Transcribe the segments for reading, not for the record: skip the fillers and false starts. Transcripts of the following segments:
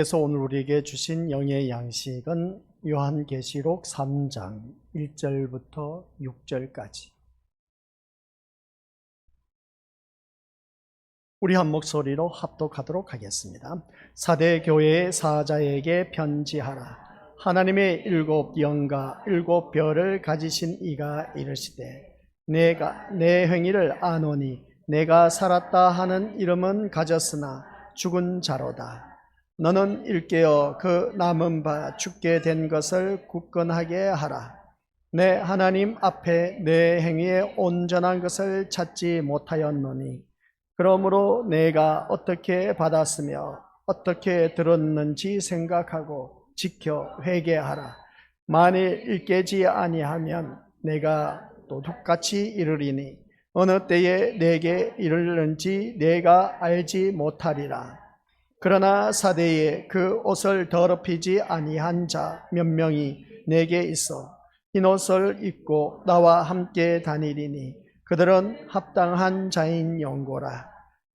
그래서 오늘 우리에게 주신 영의 양식은 요한계시록 3장 1절부터 6절까지. 우리 한 목소리로 합독하도록 하겠습니다. 사대 교회의 사자에게 편지하라. 하나님의 일곱 영과 일곱 별을 가지신 이가 이르시되 내가 내 행위를 아노니 내가 살았다 하는 이름은 가졌으나 죽은 자로다. 너는 일깨어 그 남은 바 죽게 된 것을 굳건하게 하라. 내 하나님 앞에 내 행위에 온전한 것을 찾지 못하였노니 그러므로 내가 어떻게 받았으며 어떻게 들었는지 생각하고 지켜 회개하라. 만일 일깨지 아니하면 내가 또 똑같이 이르리니 어느 때에 내게 이르는지 내가 알지 못하리라. 그러나 사대에 그 옷을 더럽히지 아니한 자 몇 명이 내게 있어 흰옷을 입고 나와 함께 다니리니 그들은 합당한 자인 영고라.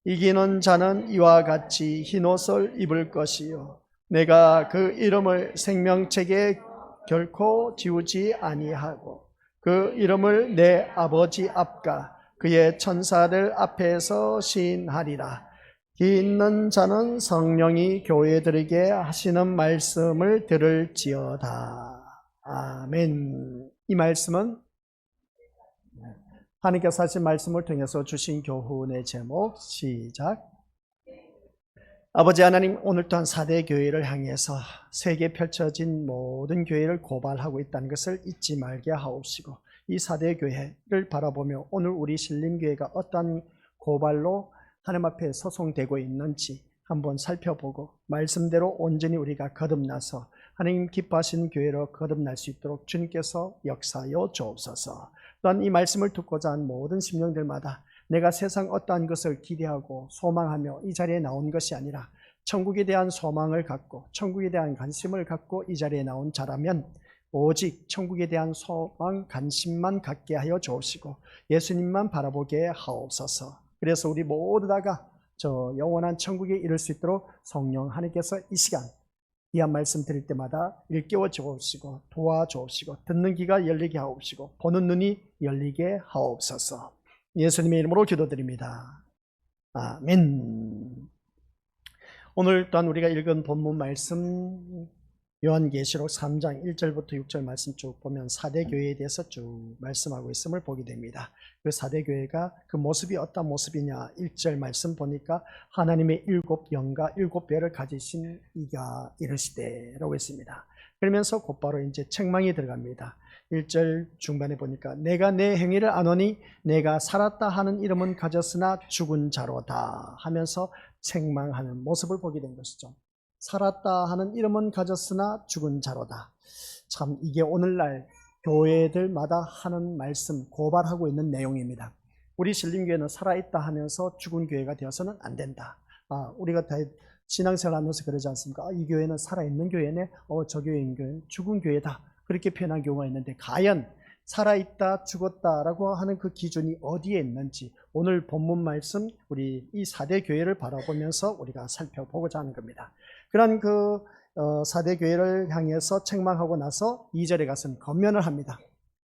이기는 자는 이와 같이 흰옷을 입을 것이요 내가 그 이름을 생명책에 결코 지우지 아니하고 그 이름을 내 아버지 앞과 그의 천사들 앞에서 시인하리라. 기 있는 자는 성령이 교회들에게 하시는 말씀을 들을지어다. 아멘. 이 말씀은 하나님께서 하신 말씀을 통해서 주신 교훈의 제목, 시작. 아버지 하나님, 오늘 또한 4대 교회를 향해서 세계에 펼쳐진 모든 교회를 고발하고 있다는 것을 잊지 말게 하옵시고 이 4대 교회를 바라보며 오늘 우리 신림교회가 어떤 고발로 하나님 앞에 소송되고 있는지 한번 살펴보고 말씀대로 온전히 우리가 거듭나서 하나님 기뻐하시는 교회로 거듭날 수 있도록 주님께서 역사하여 주옵소서. 또한 이 말씀을 듣고자 한 모든 심령들마다 내가 세상 어떠한 것을 기대하고 소망하며 이 자리에 나온 것이 아니라 천국에 대한 소망을 갖고 천국에 대한 관심을 갖고 이 자리에 나온 자라면 오직 천국에 대한 소망, 관심만 갖게 하여 주옵시고 예수님만 바라보게 하옵소서. 그래서 우리 모두 다가 저 영원한 천국에 이를 수 있도록 성령 하나님께서 이 시간 귀한 말씀 드릴 때마다 일깨워 주옵시고 도와주옵시고 듣는 귀가 열리게 하옵시고 보는 눈이 열리게 하옵소서. 예수님의 이름으로 기도드립니다. 아멘. 오늘 또한 우리가 읽은 본문 말씀 요한계시록 3장 1절부터 6절 말씀 쭉 보면 4대 교회에 대해서 쭉 말씀하고 있음을 보게 됩니다. 그 4대 교회가 그 모습이 어떤 모습이냐 1절 말씀 보니까 하나님의 일곱 영과 일곱 별을 가지신 이가 이르시되 라고 했습니다. 그러면서 곧바로 이제 책망이 들어갑니다. 1절 중반에 보니까 내가 내 행위를 아노니 내가 살았다 하는 이름은 가졌으나 죽은 자로다 하면서 책망하는 모습을 보게 된 것이죠. 살았다 하는 이름은 가졌으나 죽은 자로다. 참 이게 오늘날 교회들마다 하는 말씀, 고발하고 있는 내용입니다. 우리 신림교회는 살아있다 하면서 죽은 교회가 되어서는 안 된다. 우리가 다 신앙생활 하면서 그러지 않습니까? 이 교회는 살아있는 교회네, 저 교회인 교회는 죽은 교회다. 그렇게 표현한 경우가 있는데 과연 살아있다, 죽었다라고 하는 그 기준이 어디에 있는지 오늘 본문 말씀 우리 이 4대 교회를 바라보면서 우리가 살펴보고자 하는 겁니다. 그런 그 4대 교회를 향해서 책망하고 나서 2절에 가서는 권면을 합니다.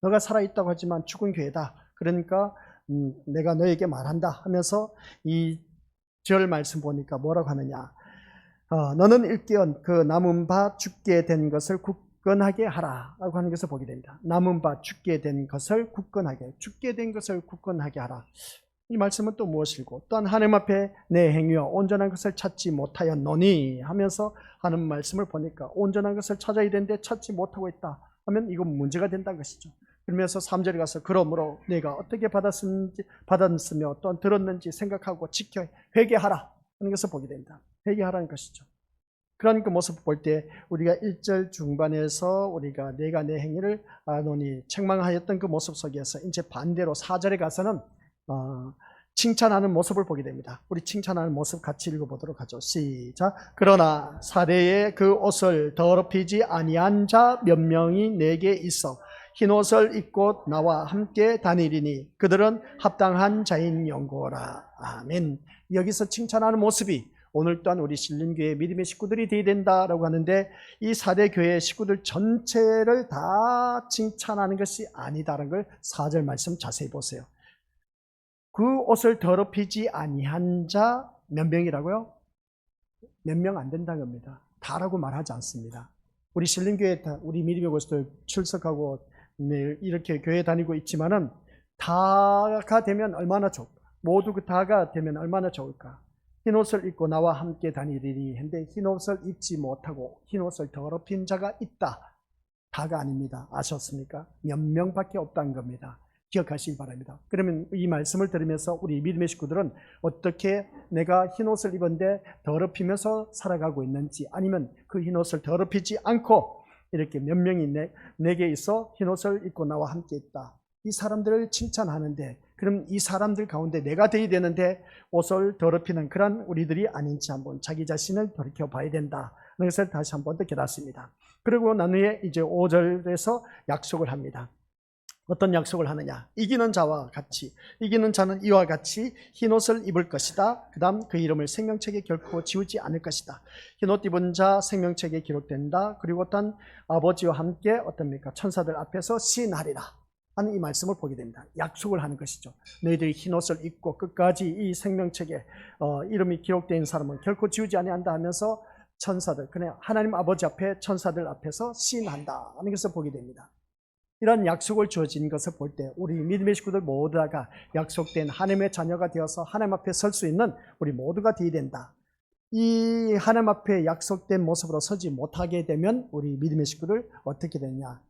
너가 살아있다고 하지만 죽은 교회다. 그러니까 내가 너에게 말한다 하면서 이 절 말씀 보니까 뭐라고 하느냐. 너는 일깨어 그 남은 바 죽게 된 것을 굳건하게 하라 라고 하는 것을 보게 됩니다. 남은 바 죽게 된 것을 굳건하게, 죽게 된 것을 굳건하게 하라. 이 말씀은 또 무엇이고 또한 하나님 앞에 내 행위와 온전한 것을 찾지 못하였노니 하면서 하는 말씀을 보니까 온전한 것을 찾아야 되는데 찾지 못하고 있다 하면 이건 문제가 된다는 것이죠. 그러면서 3절에 가서 그러므로 내가 어떻게 받았으며 또한 들었는지 생각하고 지켜 회개하라 하는 것을 보게 됩니다. 회개하라는 것이죠. 그런 그 모습을 볼 때 우리가 1절 중반에서 우리가 내가 내 행위를 아노니 책망하였던 그 모습 속에서 이제 반대로 4절에 가서는 칭찬하는 모습을 보게 됩니다. 우리 칭찬하는 모습 같이 읽어보도록 하죠. 시작. 그러나 사대에 그 옷을 더럽히지 아니한 자 몇 명이 내게 있어 흰옷을 입고 나와 함께 다니리니 그들은 합당한 자인 영고라. 아멘. 여기서 칭찬하는 모습이 오늘 또한 우리 신림교회 믿음의 식구들이 되어야 된다라고 하는데, 이 4대 교회 식구들 전체를 다 칭찬하는 것이 아니다라는 걸 4절 말씀 자세히 보세요. 그 옷을 더럽히지 아니한 자 몇 명이라고요? 몇 명 안 된다는 겁니다. 다라고 말하지 않습니다. 우리 신림교회, 우리 믿음의 곳들 출석하고 매일 이렇게 교회 다니고 있지만은 다가 되면 얼마나 좋을까? 모두 그 다가 되면 얼마나 좋을까? 흰옷을 입고 나와 함께 다니리니 했는데 흰옷을 입지 못하고 흰옷을 더럽힌 자가 있다. 다가 아닙니다. 아셨습니까? 몇 명밖에 없다는 겁니다. 기억하시기 바랍니다. 그러면 이 말씀을 들으면서 우리 믿음의 식구들은 어떻게 내가 흰옷을 입었는데 더럽히면서 살아가고 있는지, 아니면 그 흰옷을 더럽히지 않고 이렇게 몇 명이 내게 있어 흰옷을 입고 나와 함께 있다. 이 사람들을 칭찬하는데, 그럼 이 사람들 가운데 내가 되어야 되는데 옷을 더럽히는 그런 우리들이 아닌지 한번 자기 자신을 돌이켜봐야 된다. 그것을 다시 한번 더 깨닫습니다. 그리고 난 후에 이제 5절에서 약속을 합니다. 어떤 약속을 하느냐? 이기는 자와 같이, 이기는 자는 이와 같이 흰옷을 입을 것이다. 그 다음 그 이름을 생명책에 결코 지우지 않을 것이다. 흰옷 입은 자 생명책에 기록된다. 그리고 어떤 아버지와 함께 어떻습니까? 천사들 앞에서 시인하리라 하는 이 말씀을 보게 됩니다. 약속을 하는 것이죠. 너희들이 흰옷을 입고 끝까지 이 생명책에 이름이 기록된 사람은 결코 지우지 아니한다 하면서 천사들, 그냥 하나님 아버지 앞에 천사들 앞에서 시인한다 하는 것을 보게 됩니다. 이런 약속을 주어진 것을 볼 때 우리 믿음의 식구들 모두가 약속된 하나님의 자녀가 되어서 하나님 앞에 설 수 있는 우리 모두가 되어야 된다. 이 하나님 앞에 약속된 모습으로 서지 못하게 되면 우리 믿음의 식구들 어떻게 되냐?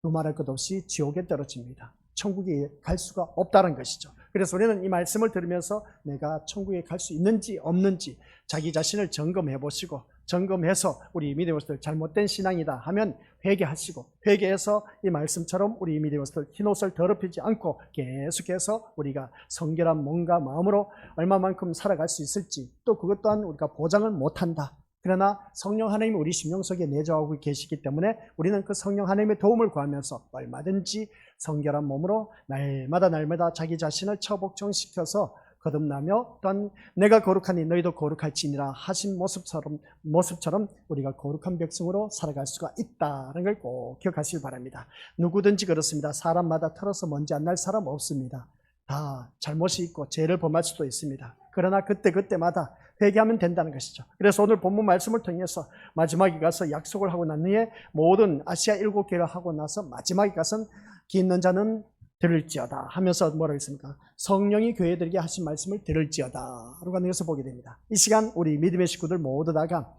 두말할 것 없이 지옥에 떨어집니다. 천국에 갈 수가 없다는 것이죠. 그래서 우리는 이 말씀을 들으면서 내가 천국에 갈 수 있는지 없는지 자기 자신을 점검해 보시고, 점검해서 우리 믿음의 것들 잘못된 신앙이다 하면 회개하시고, 회개해서 이 말씀처럼 우리 믿음의 것들 흰옷을 더럽히지 않고 계속해서 우리가 성결한 몸과 마음으로 얼마만큼 살아갈 수 있을지, 또 그것 또한 우리가 보장을 못한다. 그러나 성령 하나님이 우리 심령 속에 내주하고 계시기 때문에 우리는 그 성령 하나님의 도움을 구하면서 얼마든지 성결한 몸으로 날마다 자기 자신을 처복종시켜서 거듭나며, 또한 내가 거룩하니 너희도 거룩할지니라 하신 모습처럼 우리가 거룩한 백성으로 살아갈 수가 있다는 걸 꼭 기억하시기 바랍니다. 누구든지 그렇습니다. 사람마다 털어서 먼지 안 날 사람 없습니다. 다 잘못이 있고 죄를 범할 수도 있습니다. 그러나 그때마다 회개하면 된다는 것이죠. 그래서 오늘 본문 말씀을 통해서 마지막에 가서 약속을 하고 난 후에 모든 아시아 7개를 하고 나서 마지막에 가서는 기 있는 자는 들을지어다 하면서 뭐라고 했습니까? 성령이 교회들에게 하신 말씀을 들을지어다 라고 하는 것을 보게 됩니다. 이 시간 우리 믿음의 식구들 모두 다가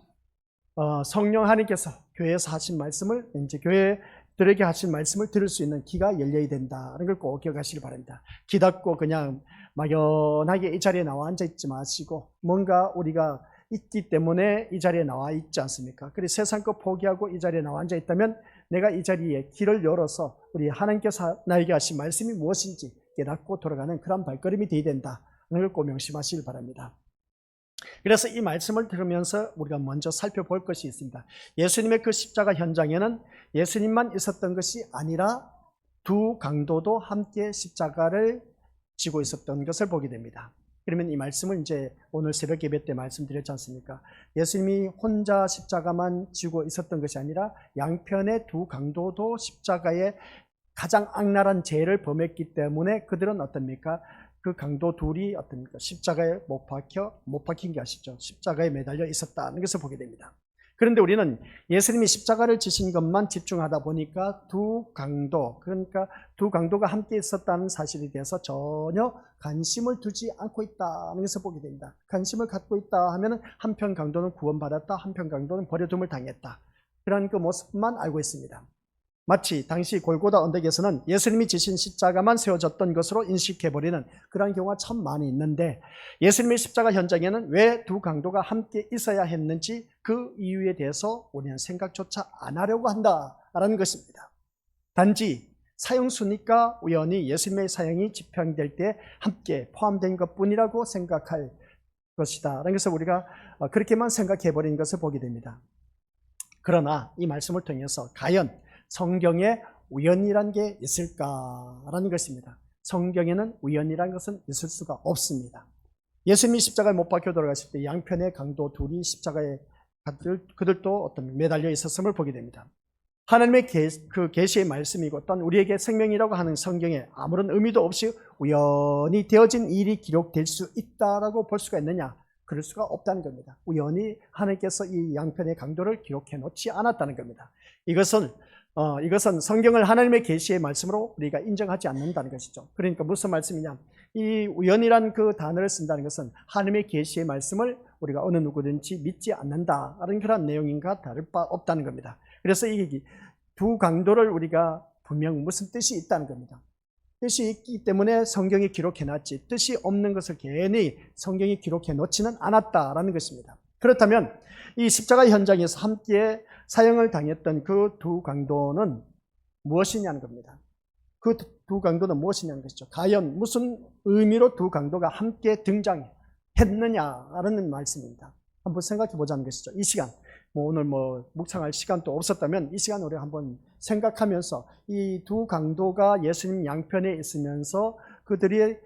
성령 하나님께서 교회에서 하신 말씀을, 이제 교회들에게 하신 말씀을 들을 수 있는 귀가 열려야 된다는 걸 꼭 기억하시기 바랍니다. 귀 닫고 그냥 막연하게 이 자리에 나와 앉아 있지 마시고, 뭔가 우리가 있기 때문에 이 자리에 나와 있지 않습니까? 그리고 세상 것 포기하고 이 자리에 나와 앉아 있다면 내가 이 자리에 길을 열어서 우리 하나님께서 나에게 하신 말씀이 무엇인지 깨닫고 돌아가는 그런 발걸음이 되어야 된다는 걸 꼭 명심하시길 바랍니다. 그래서 이 말씀을 들으면서 우리가 먼저 살펴볼 것이 있습니다. 예수님의 그 십자가 현장에는 예수님만 있었던 것이 아니라 두 강도도 함께 십자가를 지고 있었던 것을 보게 됩니다. 그러면 이 말씀을 이제 오늘 새벽 예배 때 말씀드렸지 않습니까? 예수님이 혼자 십자가만 지고 있었던 것이 아니라 양편의 두 강도도 십자가에 가장 악랄한 죄를 범했기 때문에 그들은 어떻습니까? 그 강도 둘이 어떻습니까? 십자가에 못 박힌 게 아시죠? 십자가에 매달려 있었다는 것을 보게 됩니다. 그런데 우리는 예수님이 십자가를 지신 것만 집중하다 보니까 두 강도가 함께 있었다는 사실에 대해서 전혀 관심을 두지 않고 있다는 것을 보게 됩니다. 관심을 갖고 있다 하면 한편 강도는 구원받았다, 한편 강도는 버려둠을 당했다, 그런 그 모습만 알고 있습니다. 마치 당시 골고다 언덕에서는 예수님이 지신 십자가만 세워졌던 것으로 인식해버리는 그런 경우가 참 많이 있는데, 예수님의 십자가 현장에는 왜 두 강도가 함께 있어야 했는지 그 이유에 대해서 우리는 생각조차 안 하려고 한다라는 것입니다. 단지 사형수니까 우연히 예수님의 사형이 집행될 때 함께 포함된 것뿐이라고 생각할 것이다 라는 것을 우리가 그렇게만 생각해버린 것을 보게 됩니다. 그러나 이 말씀을 통해서 과연 성경에 우연이란 게 있을까라는 것입니다. 성경에는 우연이란 것은 있을 수가 없습니다. 예수님이 십자가에 못 박혀 돌아가실 때 양편의 강도 둘이 십자가에 그들도 어떤 매달려 있었음을 보게 됩니다. 하나님의 그 계시의 말씀이고 또한 우리에게 생명이라고 하는 성경에 아무런 의미도 없이 우연히 되어진 일이 기록될 수 있다라고 볼 수가 있느냐? 그럴 수가 없다는 겁니다. 우연히 하나님께서 이 양편의 강도를 기록해 놓지 않았다는 겁니다. 이것은 성경을 하나님의 계시의 말씀으로 우리가 인정하지 않는다는 것이죠. 그러니까 무슨 말씀이냐? 이 우연이란 그 단어를 쓴다는 것은 하나님의 계시의 말씀을 우리가 어느 누구든지 믿지 않는다라는 그런 내용인가 다를 바 없다는 겁니다. 그래서 이 두 강도를 우리가 분명 무슨 뜻이 있다는 겁니다. 뜻이 있기 때문에 성경이 기록해놨지 뜻이 없는 것을 괜히 성경이 기록해 놓지는 않았다라는 것입니다. 그렇다면 이 십자가 현장에서 함께 사형을 당했던 그 두 강도는 무엇이냐는 겁니다. 그 두 강도는 무엇이냐는 것이죠. 과연 무슨 의미로 두 강도가 함께 등장했느냐라는 말씀입니다. 한번 생각해 보자는 것이죠. 이 시간 오늘 묵상할 시간도 없었다면 이 시간 우리가 한번 생각하면서 이 두 강도가 예수님 양편에 있으면서 그들이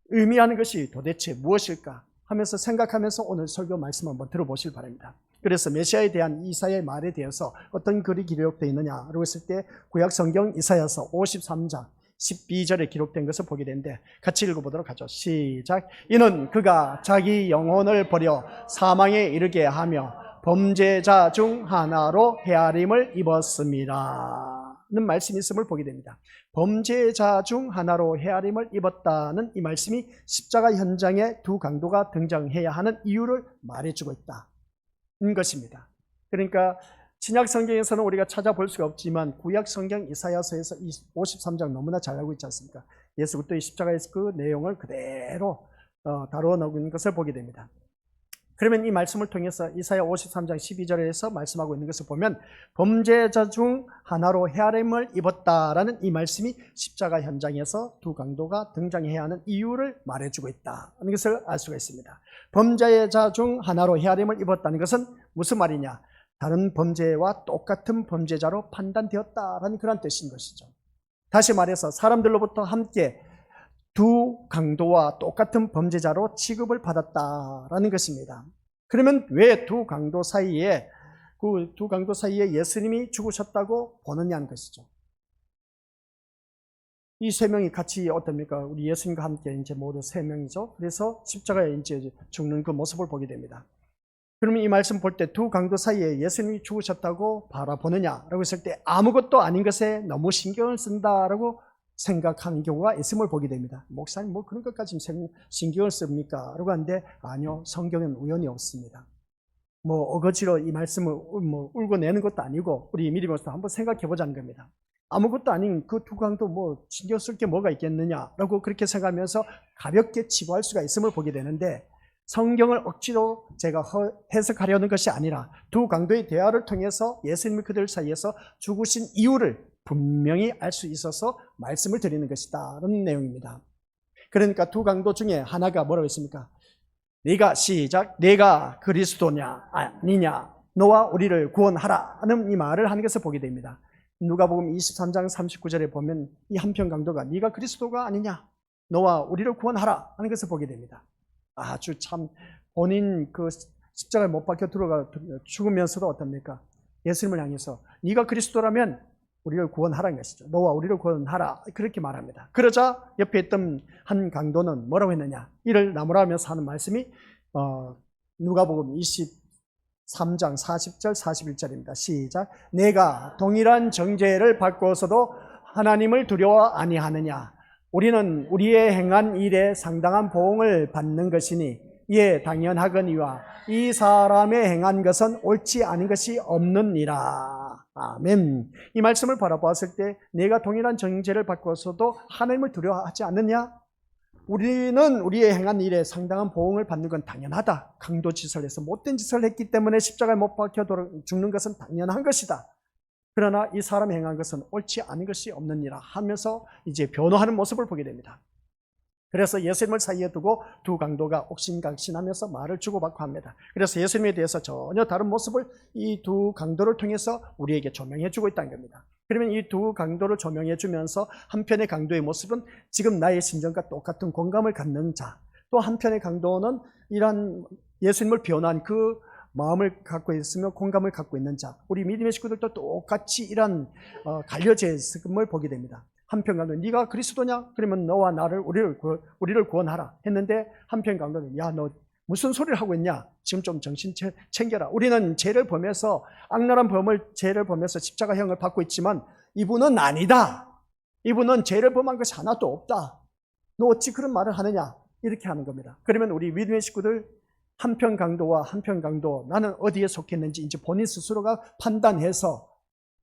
의미하는 것이 도대체 무엇일까 하면서 생각하면서 오늘 설교 말씀 한번 들어보시기 바랍니다. 그래서 메시아에 대한 이사야의 말에 대해서 어떤 글이 기록되어 있느냐라고 했을 때 구약 성경 이사야서 53장 12절에 기록된 것을 보게 되는데 같이 읽어보도록 하죠. 시작. 이는 그가 자기 영혼을 버려 사망에 이르게 하며 범죄자 중 하나로 헤아림을 입었습니다는 말씀이 있음을 보게 됩니다. 범죄자 중 하나로 헤아림을 입었다는 이 말씀이 십자가 현장에 두 강도가 등장해야 하는 이유를 말해주고 있다는 것입니다. 그러니까 신약 성경에서는 우리가 찾아볼 수가 없지만 구약 성경 이사야서에서 53장 너무나 잘 알고 있지 않습니까? 예수 그리스도의 십자가에서 그 내용을 그대로 다루어 놓은 것을 보게 됩니다. 그러면 이 말씀을 통해서 이사야 53장 12절에서 말씀하고 있는 것을 보면 범죄자 중 하나로 헤아림을 입었다라는 이 말씀이 십자가 현장에서 두 강도가 등장해야 하는 이유를 말해주고 있다는 것을 알 수가 있습니다. 범죄자 중 하나로 헤아림을 입었다는 것은 무슨 말이냐? 다른 범죄와 똑같은 범죄자로 판단되었다라는 그런 뜻인 것이죠. 다시 말해서 사람들로부터 함께 두 강도와 똑같은 범죄자로 취급을 받았다라는 것입니다. 그러면 왜 두 강도 사이에 예수님이 죽으셨다고 보느냐는 것이죠. 이 세 명이 같이 어떻습니까? 우리 예수님과 함께 이제 모두 세 명이죠. 그래서 십자가에 이제 죽는 그 모습을 보게 됩니다. 그러면 이 말씀 볼 때 두 강도 사이에 예수님이 죽으셨다고 바라보느냐라고 했을 때 아무것도 아닌 것에 너무 신경을 쓴다라고 생각하는 경우가 있음을 보게 됩니다. 목사님 그런 것까지 신경을 씁니까? 라고 하는데 아니요, 성경은 우연이 없습니다. 어거지로 이 말씀을 울고 내는 것도 아니고 우리 미리면서 한번 생각해 보자는 겁니다. 아무것도 아닌 그 두 강도 신경 쓸 게 뭐가 있겠느냐라고 그렇게 생각하면서 가볍게 치부할 수가 있음을 보게 되는데 성경을 억지로 제가 해석하려는 것이 아니라 두 강도의 대화를 통해서 예수님이 그들 사이에서 죽으신 이유를 분명히 알 수 있어서 말씀을 드리는 것이다 라는 내용입니다. 그러니까 두 강도 중에 하나가 뭐라고 했습니까? 내가 그리스도냐 아니냐 너와 우리를 구원하라 하는 이 말을 하는 것을 보게 됩니다. 누가복음 23장 39절에 보면 이 한편 강도가 네가 그리스도가 아니냐 너와 우리를 구원하라 하는 것을 보게 됩니다. 아주 참 본인 그 십자가에 못 박혀 들어가 죽으면서도 어떻습니까? 예수님을 향해서 네가 그리스도라면 우리를 구원하라는 것이죠. 너와 우리를 구원하라 그렇게 말합니다. 그러자 옆에 있던 한 강도는 뭐라고 했느냐? 이를 나무라면서 하는 말씀이 누가복음 23장 40절 41절입니다. 시작. 내가 동일한 정죄를 받고서도 하나님을 두려워 아니하느냐? 우리는 우리의 행한 일에 상당한 보응을 받는 것이니 이에 당연하거니와 이 사람의 행한 것은 옳지 않은 것이 없느니라. 아멘. 이 말씀을 바라보았을 때 내가 동일한 정죄를 받고서도 하나님을 두려워하지 않느냐? 우리는 우리의 행한 일에 상당한 보응을 받는 건 당연하다. 강도짓을 해서 못된 짓을 했기 때문에 십자가에 못 박혀 죽는 것은 당연한 것이다. 그러나 이 사람이 행한 것은 옳지 않은 것이 없느니라 하면서 이제 변호하는 모습을 보게 됩니다. 그래서 예수님을 사이에 두고 두 강도가 옥신각신하면서 말을 주고받고 합니다. 그래서 예수님에 대해서 전혀 다른 모습을 이 두 강도를 통해서 우리에게 조명해 주고 있다는 겁니다. 그러면 이 두 강도를 조명해 주면서 한편의 강도의 모습은 지금 나의 심정과 똑같은 공감을 갖는 자, 또 한편의 강도는 이러한 예수님을 변한 그 마음을 갖고 있으며 공감을 갖고 있는 자, 우리 믿음의 식구들도 똑같이 이러한 갈려져 있음을 보게 됩니다. 한편 강도는 네가 그리스도냐? 그러면 너와 나를 우리를 구원하라 했는데, 한편 강도는 야, 너 무슨 소리를 하고 있냐? 지금 좀 정신 챙겨라. 우리는 죄를 범해서, 악랄한 죄를 범해서 십자가형을 받고 있지만 이분은 아니다. 이분은 죄를 범한 것이 하나도 없다. 너 어찌 그런 말을 하느냐? 이렇게 하는 겁니다. 그러면 우리 믿음의 식구들, 한편 강도와 한편 강도, 나는 어디에 속했는지 이제 본인 스스로가 판단해서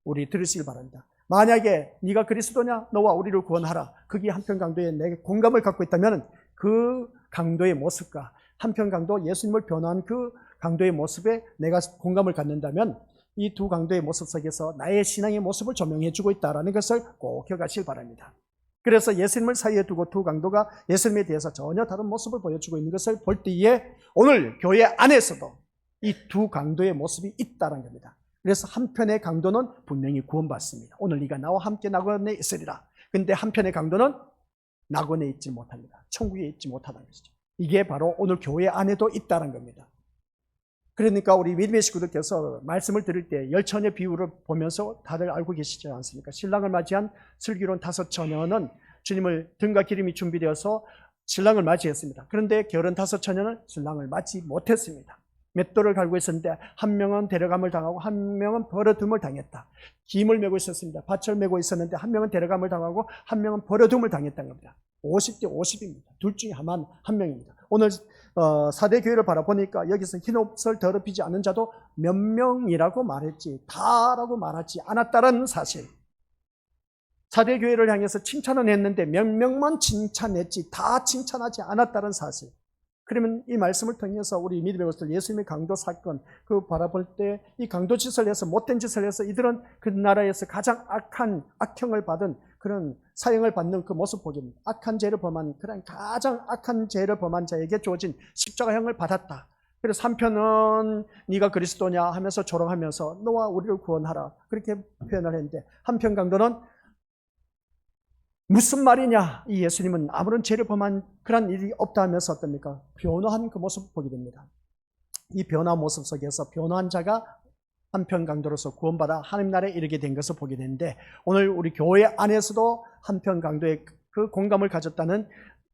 우리 들으시길 바랍니다. 만약에 네가 그리스도냐? 너와 우리를 구원하라. 거기 한편 강도에 내게 공감을 갖고 있다면 그 강도의 모습과 한편 강도, 예수님을 변화한 그 강도의 모습에 내가 공감을 갖는다면 이 두 강도의 모습 속에서 나의 신앙의 모습을 조명해 주고 있다는 것을 꼭 기억하시길 바랍니다. 그래서 예수님을 사이에 두고 두 강도가 예수님에 대해서 전혀 다른 모습을 보여주고 있는 것을 볼 때에 오늘 교회 안에서도 이 두 강도의 모습이 있다는 겁니다. 그래서 한편의 강도는 분명히 구원받습니다. 오늘 네가 나와 함께 낙원에 있으리라. 근데 한편의 강도는 낙원에 있지 못합니다. 천국에 있지 못하다는 것이죠. 이게 바로 오늘 교회 안에도 있다는 겁니다. 그러니까 우리 믿음의 식구들께서 말씀을 들을 때 열처녀 비유를 보면서 다들 알고 계시지 않습니까? 신랑을 맞이한 슬기로운 5처녀는 주님을 등과 기름이 준비되어서 신랑을 맞이했습니다. 그런데 게으른 5처녀는 신랑을 맞지 못했습니다. 맷돌을 갈고 있었는데 한 명은 데려감을 당하고 한 명은 버려둠을 당했다. 김을 메고 있었습니다. 밭을 메고 있었는데 한 명은 데려감을 당하고 한 명은 버려둠을 당했다는 겁니다. 50대 50입니다. 둘 중에 한 명입니다. 오늘 4대 교회를 바라보니까 여기서 흰옷을 더럽히지 않은 자도 몇 명이라고 말했지 다라고 말하지 않았다는 사실. 4대 교회를 향해서 칭찬은 했는데 몇 명만 칭찬했지 다 칭찬하지 않았다는 사실. 그러면 이 말씀을 통해서 우리 믿음의 것들, 예수님의 강도 사건 그 바라볼 때 이 강도 짓을 해서, 못된 짓을 해서 이들은 그 나라에서 가장 악한 악형을 받은 그런 사형을 받는 그 모습 보게 됩니다. 악한 죄를 범한, 그런 가장 악한 죄를 범한 자에게 주어진 십자가형을 받았다. 그래서 한편은 네가 그리스도냐 하면서 조롱하면서 너와 우리를 구원하라 그렇게 표현을 했는데, 한편 강도는 무슨 말이냐, 이 예수님은 아무런 죄를 범한 그런 일이 없다 하면서 어떻습니까? 변화한 그 모습을 보게 됩니다. 이 변화 모습 속에서 변화한 자가 한편 강도로서 구원받아 하나님 나라에 이르게 된 것을 보게 되는데, 오늘 우리 교회 안에서도 한편 강도의 그 공감을 가졌다는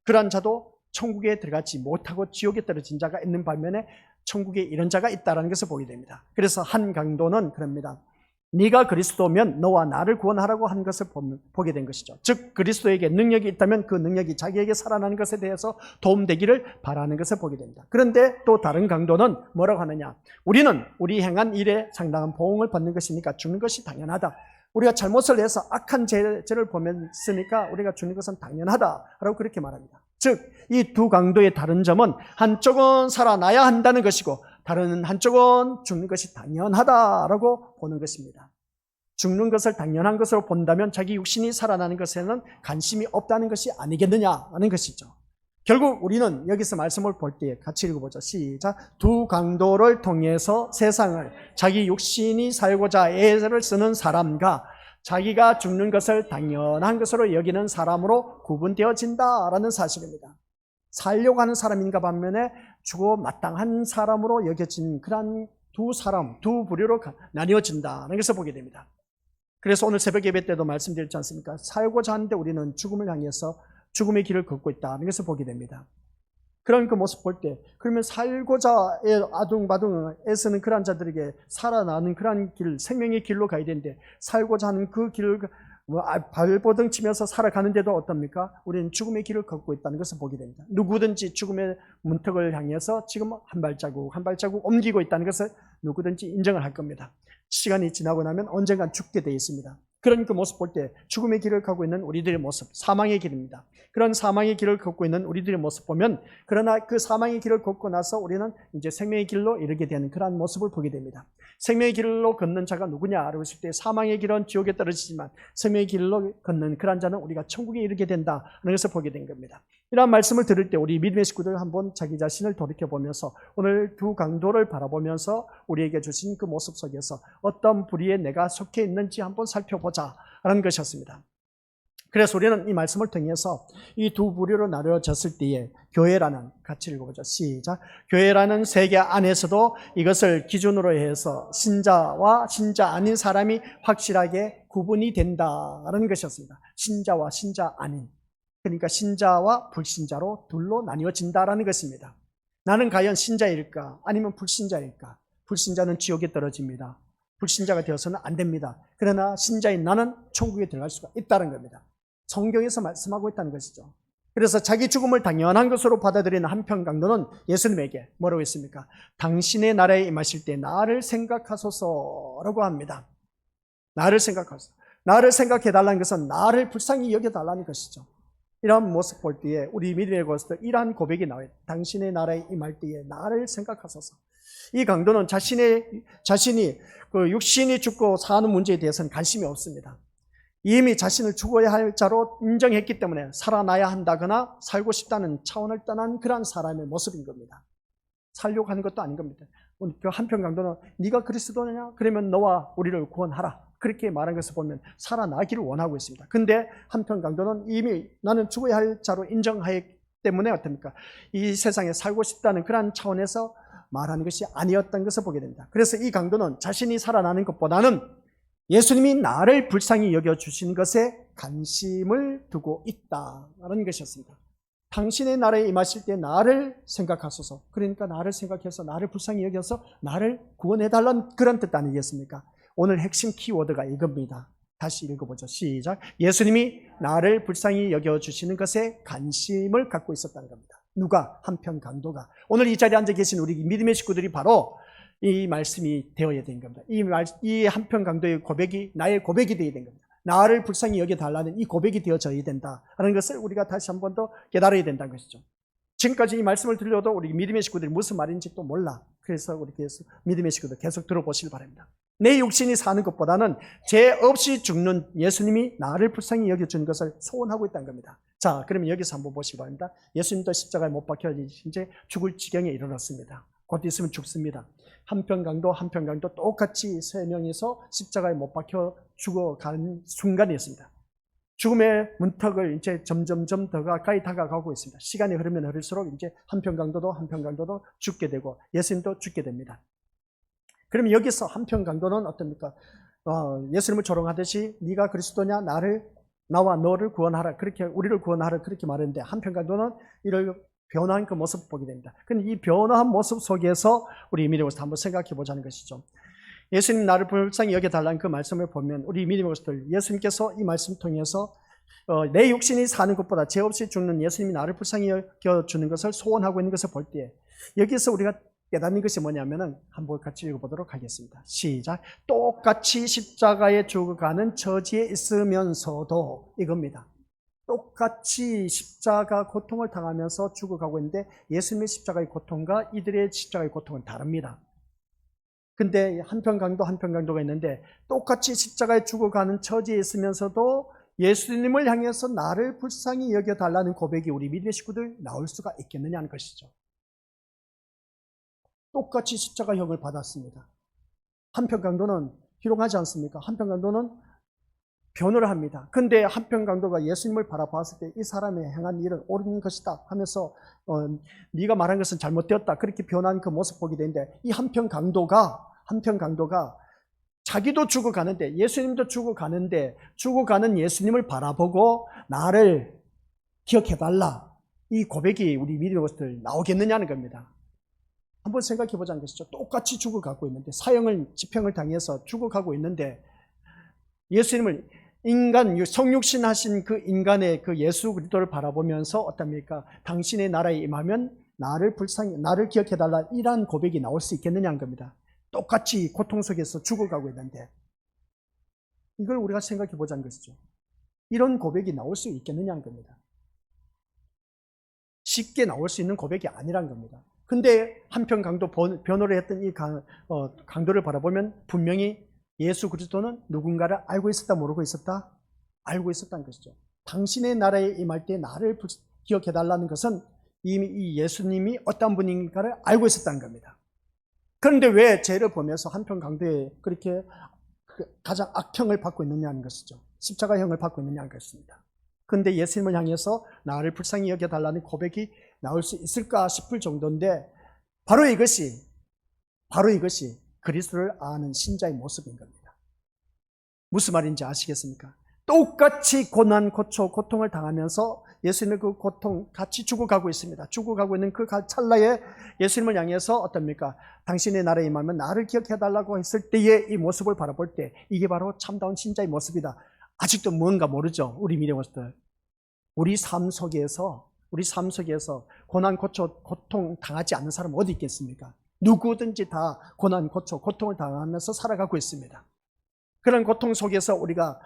그런 자도 천국에 들어가지 못하고 지옥에 떨어진 자가 있는 반면에 천국에 이런 자가 있다는 것을 보게 됩니다. 그래서 한 강도는 그럽니다. 네가 그리스도면 너와 나를 구원하라고 한 것을 보게 된 것이죠. 즉 그리스도에게 능력이 있다면 그 능력이 자기에게 살아나는 것에 대해서 도움되기를 바라는 것을 보게 됩니다. 그런데 또 다른 강도는 뭐라고 하느냐, 우리는 우리 행한 일에 상당한 보응을 받는 것이니까 죽는 것이 당연하다. 우리가 잘못을 해서 악한 죄를 범했으니까 우리가 죽는 것은 당연하다라고 그렇게 말합니다. 즉 이 두 강도의 다른 점은 한쪽은 살아나야 한다는 것이고 다른 한쪽은 죽는 것이 당연하다라고 보는 것입니다. 죽는 것을 당연한 것으로 본다면 자기 육신이 살아나는 것에는 관심이 없다는 것이 아니겠느냐 하는 것이죠. 결국 우리는 여기서 말씀을 볼 때 같이 읽어보죠. 시작. 두 강도를 통해서 세상을 자기 육신이 살고자 애를 쓰는 사람과 자기가 죽는 것을 당연한 것으로 여기는 사람으로 구분되어진다라는 사실입니다. 살려고 하는 사람인가 반면에 죽어 마땅한 사람으로 여겨진 그런 두 사람, 두 부류로 나뉘어진다는 것을 보게 됩니다. 그래서 오늘 새벽 예배 때도 말씀드렸지 않습니까? 살고자 하는데 우리는 죽음을 향해서 죽음의 길을 걷고 있다는 것을 보게 됩니다. 그런 그 모습 볼 때, 그러면 살고자 아둥바둥 애쓰는 그런 자들에게 살아나는 그런 길, 생명의 길로 가야 되는데 살고자 하는 그 길을 발버둥 치면서 살아가는데도 어떻습니까? 우리는 죽음의 길을 걷고 있다는 것을 보게 됩니다. 누구든지 죽음의 문턱을 향해서 지금 한 발자국 옮기고 있다는 것을 누구든지 인정을 할 겁니다. 시간이 지나고 나면 언젠간 죽게 되어 있습니다. 그런 그 모습 볼 때 죽음의 길을 가고 있는 우리들의 모습, 사망의 길입니다. 그런 사망의 길을 걷고 있는 우리들의 모습 보면, 그러나 그 사망의 길을 걷고 나서 우리는 이제 생명의 길로 이르게 되는 그런 모습을 보게 됩니다. 생명의 길로 걷는 자가 누구냐라고 했을 때 사망의 길은 지옥에 떨어지지만 생명의 길로 걷는 그런 자는 우리가 천국에 이르게 된다는 것을 보게 된 겁니다. 이러한 말씀을 들을 때 우리 믿음의 식구들 한번 자기 자신을 돌이켜보면서 오늘 두 강도를 바라보면서 우리에게 주신 그 모습 속에서 어떤 부류에 내가 속해 있는지 한번 살펴보자라는 것이었습니다. 그래서 우리는 이 말씀을 통해서 이 두 부류로 나누어졌을 때에 교회라는, 같이 읽어보죠. 시작. 교회라는 세계 안에서도 이것을 기준으로 해서 신자와 신자 아닌 사람이 확실하게 구분이 된다는 것이었습니다. 신자와 신자 아닌. 그러니까 신자와 불신자로 둘로 나뉘어진다라는 것입니다. 나는 과연 신자일까? 아니면 불신자일까? 불신자는 지옥에 떨어집니다. 불신자가 되어서는 안 됩니다. 그러나 신자인 나는 천국에 들어갈 수가 있다는 겁니다. 성경에서 말씀하고 있다는 것이죠. 그래서 자기 죽음을 당연한 것으로 받아들이는 한편 강도는 예수님에게 뭐라고 했습니까? 당신의 나라에 임하실 때 나를 생각하소서라고 합니다. 나를 생각하소서. 나를 생각해달라는 것은 나를 불쌍히 여겨달라는 것이죠. 이러한 모습 볼 때에 우리 믿음의 것도 이러한 고백이 나와요. 당신의 나라에 임할 때에 나를 생각하소서. 이 강도는 자신이 그 육신이 죽고 사는 문제에 대해서는 관심이 없습니다. 이미 자신을 죽어야 할 자로 인정했기 때문에 살아나야 한다거나 살고 싶다는 차원을 떠난 그러한 사람의 모습인 겁니다. 살려고 하는 것도 아닌 겁니다. 그 한편 강도는 네가 그리스도냐? 그러면 너와 우리를 구원하라. 그렇게 말한 것을 보면 살아나기를 원하고 있습니다. 근데 한편 강도는 이미 나는 죽어야 할 자로 인정하기 때문에 어떻습니까? 이 세상에 살고 싶다는 그러한 차원에서 말하는 것이 아니었던 것을 보게 됩니다. 그래서 이 강도는 자신이 살아나는 것보다는 예수님이 나를 불쌍히 여겨주신 것에 관심을 두고 있다는 것이었습니다. 당신의 나라에 임하실 때 나를 생각하소서. 그러니까 나를 생각해서 나를 불쌍히 여겨서 나를 구원해달라는 그런 뜻 아니겠습니까? 오늘 핵심 키워드가 이겁니다. 다시 읽어보죠. 시작. 예수님이 나를 불쌍히 여겨주시는 것에 관심을 갖고 있었다는 겁니다. 누가? 한편 강도가. 오늘 이 자리에 앉아 계신 우리 믿음의 식구들이 바로 이 말씀이 되어야 된 겁니다. 이 한편 강도의 고백이 나의 고백이 되어야 된 겁니다. 나를 불쌍히 여겨달라는 이 고백이 되어져야 된다는 것을 우리가 다시 한 번 더 깨달아야 된다는 것이죠. 지금까지 이 말씀을 들려도 우리 믿음의 식구들이 무슨 말인지 또 몰라. 그래서 우리 믿음의 식구들 계속 들어보시길 바랍니다. 내 육신이 사는 것보다는 죄 없이 죽는 예수님이 나를 불쌍히 여겨주는 것을 소원하고 있다는 겁니다. 자, 그러면 여기서 한번 보시기 바랍니다. 예수님도 십자가에 못 박혀 이제 죽을 지경에 이르렀습니다. 곧 있으면 죽습니다. 한편 강도 똑같이 세 명이서 십자가에 못 박혀 죽어가는 순간이었습니다. 죽음의 문턱을 이제 점점 더 가까이 다가가고 있습니다. 시간이 흐르면 흐를수록 이제 한편 강도도 죽게 되고 예수님도 죽게 됩니다. 그러면 여기서 한편 강도는 어떻습니까? 예수님을 조롱하듯이 네가 그리스도냐? 나와 너를 구원하라. 그렇게 우리를 구원하라. 그렇게 말했는데 한편 강도는 이를 변화한 그 모습을 보게 됩니다. 근데 이 변화한 모습 속에서 우리 믿음으로서 한번 생각해 보자는 것이죠. 예수님 나를 불쌍히 여겨달라는 그 말씀을 보면 우리 믿음의 것들 예수님께서 이 말씀 통해서 내 육신이 사는 것보다 죄 없이 죽는 예수님이 나를 불쌍히 여겨주는 것을 소원하고 있는 것을 볼 때 여기서 우리가 깨닫는 것이 뭐냐면은 한번 같이 읽어보도록 하겠습니다. 시작. 똑같이 십자가에 죽어가는 처지에 있으면서도 이겁니다. 똑같이 십자가 고통을 당하면서 죽어가고 있는데 예수님의 십자가의 고통과 이들의 십자가의 고통은 다릅니다. 근데 한편 강도가 있는데 똑같이 십자가에 죽어가는 처지에 있으면서도 예수님을 향해서 나를 불쌍히 여겨달라는 고백이 우리 믿음의 식구들 나올 수가 있겠느냐는 것이죠. 똑같이 십자가형을 받았습니다. 한편 강도는 희롱하지 않습니까? 한편 강도는 변호를 합니다. 근데 한편 강도가 예수님을 바라봤을 때 이 사람이 행한 일은 옳은 것이다 하면서 네가 말한 것은 잘못되었다 그렇게 변한 그 모습 보게 되는데 이 한편 강도가 자기도 죽어가는데 예수님도 죽어가는 예수님을 바라보고 나를 기억해달라 이 고백이 우리 믿음의 것들 나오겠느냐는 겁니다. 한번 생각해 보자는 것이죠. 똑같이 죽어가고 있는데 지평을 당해서 죽어가고 있는데 예수님을 성육신 하신 그 인간의 그 예수 그리스도를 바라보면서 어떻습니까? 당신의 나라에 임하면 나를 기억해달라 이러한 고백이 나올 수 있겠느냐는 겁니다. 똑같이 고통 속에서 죽어가고 있는데 이걸 우리가 생각해 보자는 것이죠. 이런 고백이 나올 수 있겠느냐는 겁니다. 쉽게 나올 수 있는 고백이 아니란 겁니다. 근데 한편 강도 변호를 했던 이 강도를 바라보면 분명히 예수 그리스도는 누군가를 알고 있었다 모르고 있었다? 알고 있었다는 것이죠. 당신의 나라에 임할 때 나를 기억해달라는 것은 이미 이 예수님이 어떤 분인가를 알고 있었다는 겁니다. 그런데 왜 죄를 보면서 한편 강도에 그렇게 가장 악형을 받고 있느냐는 것이죠. 십자가형을 받고 있느냐는 것입니다. 근데 예수님을 향해서 나를 불쌍히 여겨달라는 고백이 나올 수 있을까 싶을 정도인데 바로 이것이 그리스도를 아는 신자의 모습인 겁니다. 무슨 말인지 아시겠습니까? 똑같이 고난, 고초, 고통을 당하면서 예수님은 그 고통 같이 죽어가고 있습니다. 죽어가고 있는 그 찰나에 예수님을 향해서 어떻습니까? 당신의 나라에 임하면 나를 기억해달라고 했을 때의 이 모습을 바라볼 때 이게 바로 참다운 신자의 모습이다. 아직도 뭔가 모르죠? 우리 믿음으로서 우리 삶 속에서 고난, 고초, 고통 당하지 않는 사람 어디 있겠습니까? 누구든지 다 고난, 고초, 고통을 당하면서 살아가고 있습니다. 그런 고통 속에서 우리가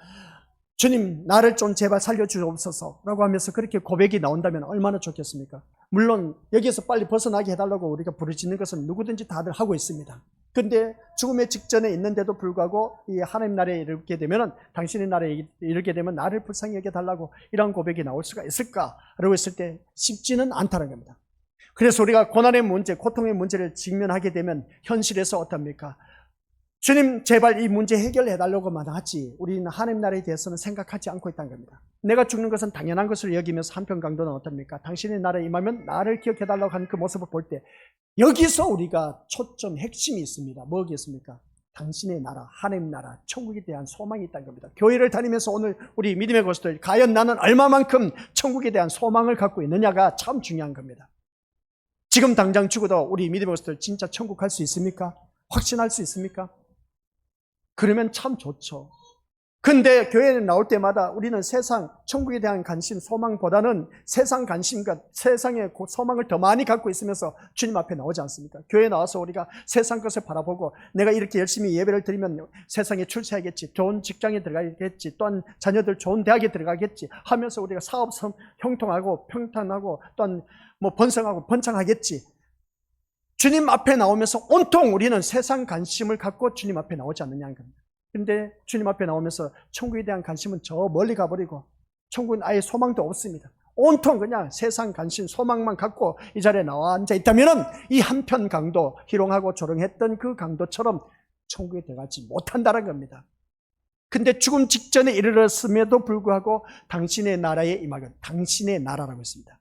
주님 나를 좀 제발 살려주옵소서 라고 하면서 그렇게 고백이 나온다면 얼마나 좋겠습니까? 물론 여기에서 빨리 벗어나게 해달라고 우리가 부르짖는 것은 누구든지 다들 하고 있습니다. 근데 죽음의 직전에 있는데도 불구하고 이 하나님 나라에 이르게 되면 당신의 나라에 이르게 되면 나를 불쌍히 여겨달라고 이런 고백이 나올 수가 있을까라고 했을 때 쉽지는 않다는 겁니다. 그래서 우리가 고난의 문제, 고통의 문제를 직면하게 되면 현실에서 어떻습니까? 주님 제발 이 문제 해결해달라고만 하지 우리는 하나님 나라에 대해서는 생각하지 않고 있다는 겁니다. 내가 죽는 것은 당연한 것을 여기면서 한편 강도는 어떻습니까? 당신의 나라에 임하면 나를 기억해달라고 하는 그 모습을 볼 때 여기서 우리가 초점 핵심이 있습니다. 뭐겠습니까? 당신의 나라, 하나님 나라, 천국에 대한 소망이 있다는 겁니다. 교회를 다니면서 오늘 우리 믿음의 것들 과연 나는 얼마만큼 천국에 대한 소망을 갖고 있느냐가 참 중요한 겁니다. 지금 당장 죽어도 우리 믿음의 것들 진짜 천국 갈 수 있습니까? 확신할 수 있습니까? 그러면 참 좋죠. 근데 교회에 나올 때마다 우리는 세상, 천국에 대한 관심, 소망보다는 세상 관심과 세상의 소망을 더 많이 갖고 있으면서 주님 앞에 나오지 않습니까? 교회에 나와서 우리가 세상 것을 바라보고 내가 이렇게 열심히 예배를 드리면 세상에 출세하겠지, 좋은 직장에 들어가겠지, 또한 자녀들 좋은 대학에 들어가겠지 하면서 우리가 사업 형통하고 평탄하고 또한 번성하고 번창하겠지. 주님 앞에 나오면서 온통 우리는 세상 관심을 갖고 주님 앞에 나오지 않느냐는 겁니다. 근데 주님 앞에 나오면서 천국에 대한 관심은 저 멀리 가버리고 천국은 아예 소망도 없습니다. 온통 그냥 세상 관심, 소망만 갖고 이 자리에 나와 앉아 있다면 이 한편 강도, 희롱하고 조롱했던 그 강도처럼 천국에 들어가지 못한다는 겁니다. 근데 죽음 직전에 이르렀음에도 불구하고 당신의 나라에 임하건, 당신의 나라라고 했습니다.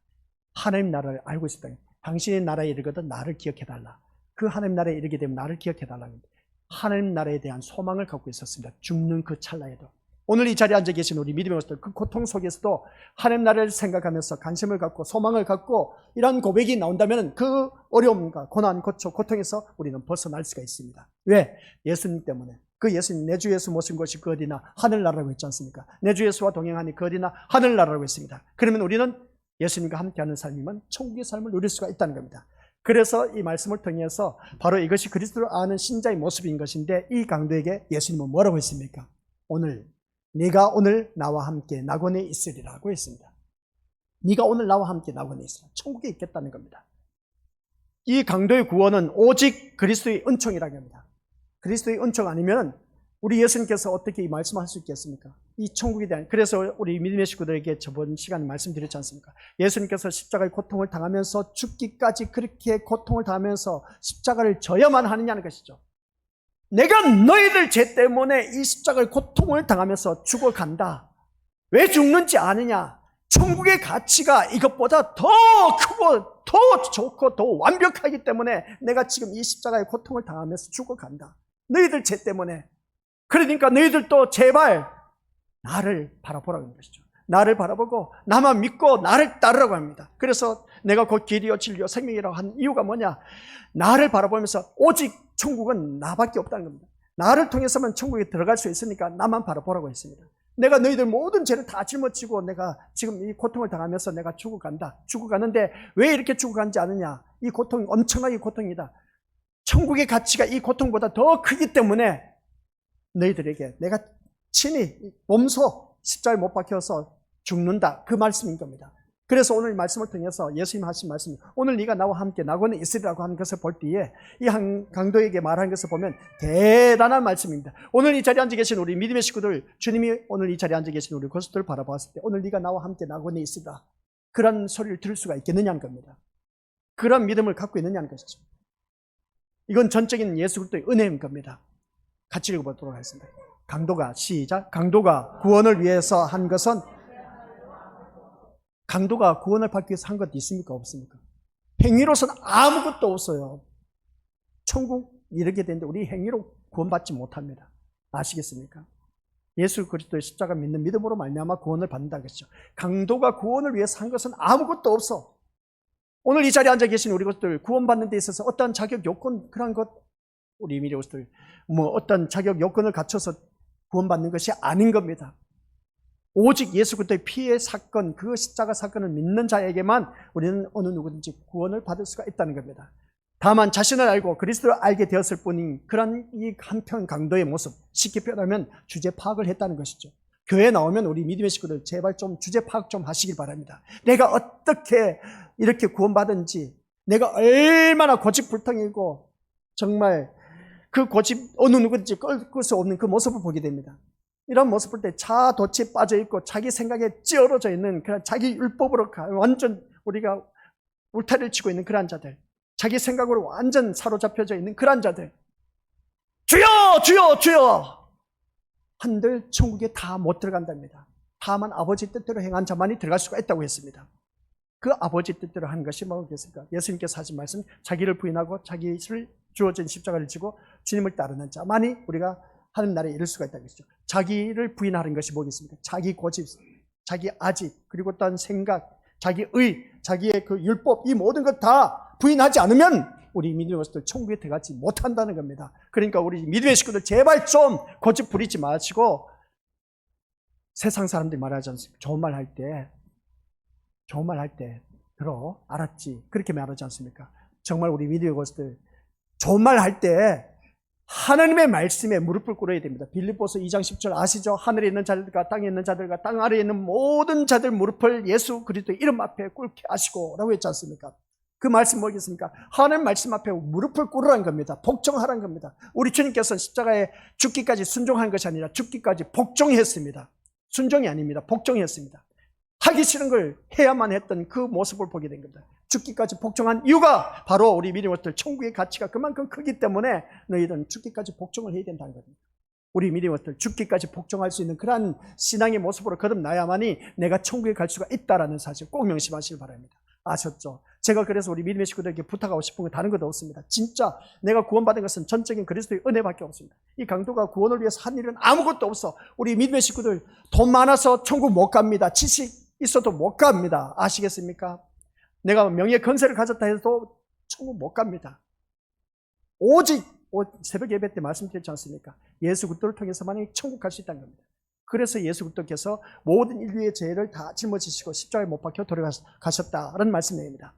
하나님 나라를 알고 있었다. 당신의 나라에 이르거든 나를 기억해달라. 그 하나님 나라에 이르게 되면 나를 기억해달라는 겁니다. 하나님 나라에 대한 소망을 갖고 있었습니다. 죽는 그 찰나에도. 오늘 이 자리에 앉아 계신 우리 믿음의 것들, 그 고통 속에서도 하나님 나라를 생각하면서 관심을 갖고 소망을 갖고 이런 고백이 나온다면 그 어려움과 고난, 고초, 고통에서 우리는 벗어날 수가 있습니다. 왜? 예수님 때문에. 그 예수님, 내 주 예수 모신 것이 그 어디나 하늘나라라고 했지 않습니까? 내 주 예수와 동행하니 그 어디나 하늘나라라고 했습니다. 그러면 우리는 예수님과 함께하는 삶이면 천국의 삶을 누릴 수가 있다는 겁니다. 그래서 이 말씀을 통해서 바로 이것이 그리스도를 아는 신자의 모습인 것인데 이 강도에게 예수님은 뭐라고 했습니까? 네가 오늘 나와 함께 낙원에 있으리라고 했습니다. 네가 오늘 나와 함께 낙원에 있으라. 천국에 있겠다는 겁니다. 이 강도의 구원은 오직 그리스도의 은총이라는 겁니다. 그리스도의 은총 아니면 우리 예수님께서 어떻게 이 말씀을 할 수 있겠습니까? 이 천국에 대한, 그래서 우리 믿음의 식구들에게 저번 시간에 말씀드렸지 않습니까? 예수님께서 십자가의 고통을 당하면서 죽기까지 그렇게 고통을 당하면서 십자가를 져야만 하느냐는 것이죠. 내가 너희들 죄 때문에 이 십자가의 고통을 당하면서 죽어간다. 왜 죽는지 아느냐? 천국의 가치가 이것보다 더 크고 더 좋고 더 완벽하기 때문에 내가 지금 이 십자가의 고통을 당하면서 죽어간다. 너희들 죄 때문에. 그러니까 너희들도 제발 나를 바라보라는 것이죠. 나를 바라보고 나만 믿고 나를 따르라고 합니다. 그래서 내가 곧 길이요 진리요 생명이라고 한 이유가 뭐냐? 나를 바라보면서 오직 천국은 나밖에 없다는 겁니다. 나를 통해서만 천국에 들어갈 수 있으니까 나만 바라보라고 했습니다. 내가 너희들 모든 죄를 다 짊어지고 내가 지금 이 고통을 당하면서 내가 죽어간다. 죽어가는데 왜 이렇게 죽어간지 아느냐? 이 고통이 엄청나게 고통이다. 천국의 가치가 이 고통보다 더 크기 때문에 너희들에게 내가 친히 몸소 십자가에 못 박혀서 죽는다. 그 말씀인 겁니다. 그래서 오늘 말씀을 통해서 예수님 하신 말씀, 오늘 네가 나와 함께 낙원에 있으리라고 하는 것을 볼 때에 이 강도에게 말한 것을 보면 대단한 말씀입니다. 오늘 이 자리에 앉아 계신 우리 믿음의 식구들, 주님이 오늘 이 자리에 앉아 계신 우리 고수들을 바라봤을 때 오늘 네가 나와 함께 낙원에 있으리라. 그런 소리를 들을 수가 있겠느냐는 겁니다. 그런 믿음을 갖고 있느냐는 것이죠. 이건 전적인 예수 그리스도의 은혜인 겁니다. 같이 읽어보도록 하겠습니다. 강도가, 시작. 강도가 구원을 위해서 한 것은 강도가 구원을 받기 위해서 한 것도 있습니까? 없습니까? 행위로서는 아무것도 없어요. 천국 이르게 되는데 우리 행위로 구원받지 못합니다. 아시겠습니까? 예수 그리스도의 십자가 믿는 믿음으로 말미암아 구원을 받는다는 것이죠. 강도가 구원을 위해서 한 것은 아무것도 없어. 오늘 이 자리에 앉아 계신 우리 것들 구원받는 데 있어서 어떤 자격 요건 그런 것 우리 미래 것들 어떤 자격 요건을 갖춰서 구원받는 것이 아닌 겁니다. 오직 예수 그리스도의 피의 사건, 그 십자가 사건을 믿는 자에게만 우리는 어느 누구든지 구원을 받을 수가 있다는 겁니다. 다만 자신을 알고 그리스도를 알게 되었을 뿐인 그런 이 한편 강도의 모습, 쉽게 표현하면 주제 파악을 했다는 것이죠. 교회에 나오면 우리 믿음의 식구들 제발 좀 주제 파악 좀 하시길 바랍니다. 내가 어떻게 이렇게 구원받은지, 내가 얼마나 고집불통이고 정말 그 고집 어느 누구든지 꺾을 수 없는 그 모습을 보게 됩니다. 이런 모습을 볼 때 자도취에 빠져있고 자기 생각에 찌어러져 있는 그런 자기 율법으로 완전 우리가 울타리를 치고 있는 그런 자들, 자기 생각으로 완전 사로잡혀져 있는 그런 자들, 주여 주여 주여 한들 천국에 다 못 들어간답니다. 다만 아버지 뜻대로 행한 자만이 들어갈 수가 있다고 했습니다. 그 아버지 뜻대로 한 것이 뭐겠습니까? 예수님께서 하신 말씀, 자기를 부인하고 자기를 주어진 십자가를 지고 주님을 따르는 자만이 우리가 하는 날에 이를 수가 있다는 것이죠. 자기를 부인하는 것이 뭐겠습니까? 자기 고집, 자기 아집, 그리고 또한 생각, 자기 의, 자기의 그 율법, 이 모든 것 다 부인하지 않으면 우리 믿음의 것들 천국에 들어가지 못한다는 겁니다. 그러니까 우리 믿음의 식구들 제발 좀 고집 부리지 마시고, 세상 사람들이 말하지 않습니까? 좋은 말 할 때 들어, 알았지, 그렇게 말하지 않습니까? 정말 우리 믿음의 것들 좋은 말 할 때 하나님의 말씀에 무릎을 꿇어야 됩니다. 빌립보서 2장 10절 아시죠? 하늘에 있는 자들과 땅에 있는 자들과 땅 아래에 있는 모든 자들 무릎을 예수 그리스도의 이름 앞에 꿇게 하시고 라고 했지 않습니까? 그 말씀 뭐겠습니까? 하나님 말씀 앞에 무릎을 꿇으라는 겁니다. 복종하라는 겁니다. 우리 주님께서는 십자가에 죽기까지 순종한 것이 아니라 죽기까지 복종했습니다. 순종이 아닙니다. 복종했습니다. 하기 싫은 걸 해야만 했던 그 모습을 보게 된 겁니다. 죽기까지 복종한 이유가 바로 우리 믿음의 것들 천국의 가치가 그만큼 크기 때문에 너희들은 죽기까지 복종을 해야 된다는 겁니다. 우리 믿음의 것들 죽기까지 복종할 수 있는 그러한 신앙의 모습으로 거듭나야만이 내가 천국에 갈 수가 있다는 사실 꼭 명심하시길 바랍니다. 아셨죠? 제가 그래서 우리 믿음의 식구들에게 부탁하고 싶은 건 다른 것도 없습니다. 진짜 내가 구원받은 것은 전적인 그리스도의 은혜밖에 없습니다. 이 강도가 구원을 위해서 한 일은 아무것도 없어. 우리 믿음의 식구들 돈 많아서 천국 못 갑니다. 지식 있어도 못 갑니다. 아시겠습니까? 내가 명예 건세를 가졌다 해도 천국 못 갑니다. 오직 새벽 예배 때 말씀드렸지 않습니까? 예수 그리스도를 통해서만이 천국 갈 수 있다는 겁니다. 그래서 예수 그리스도께서 모든 인류의 죄를 다 짊어지시고 십자가에 못 박혀 돌아가셨다는 말씀입니다.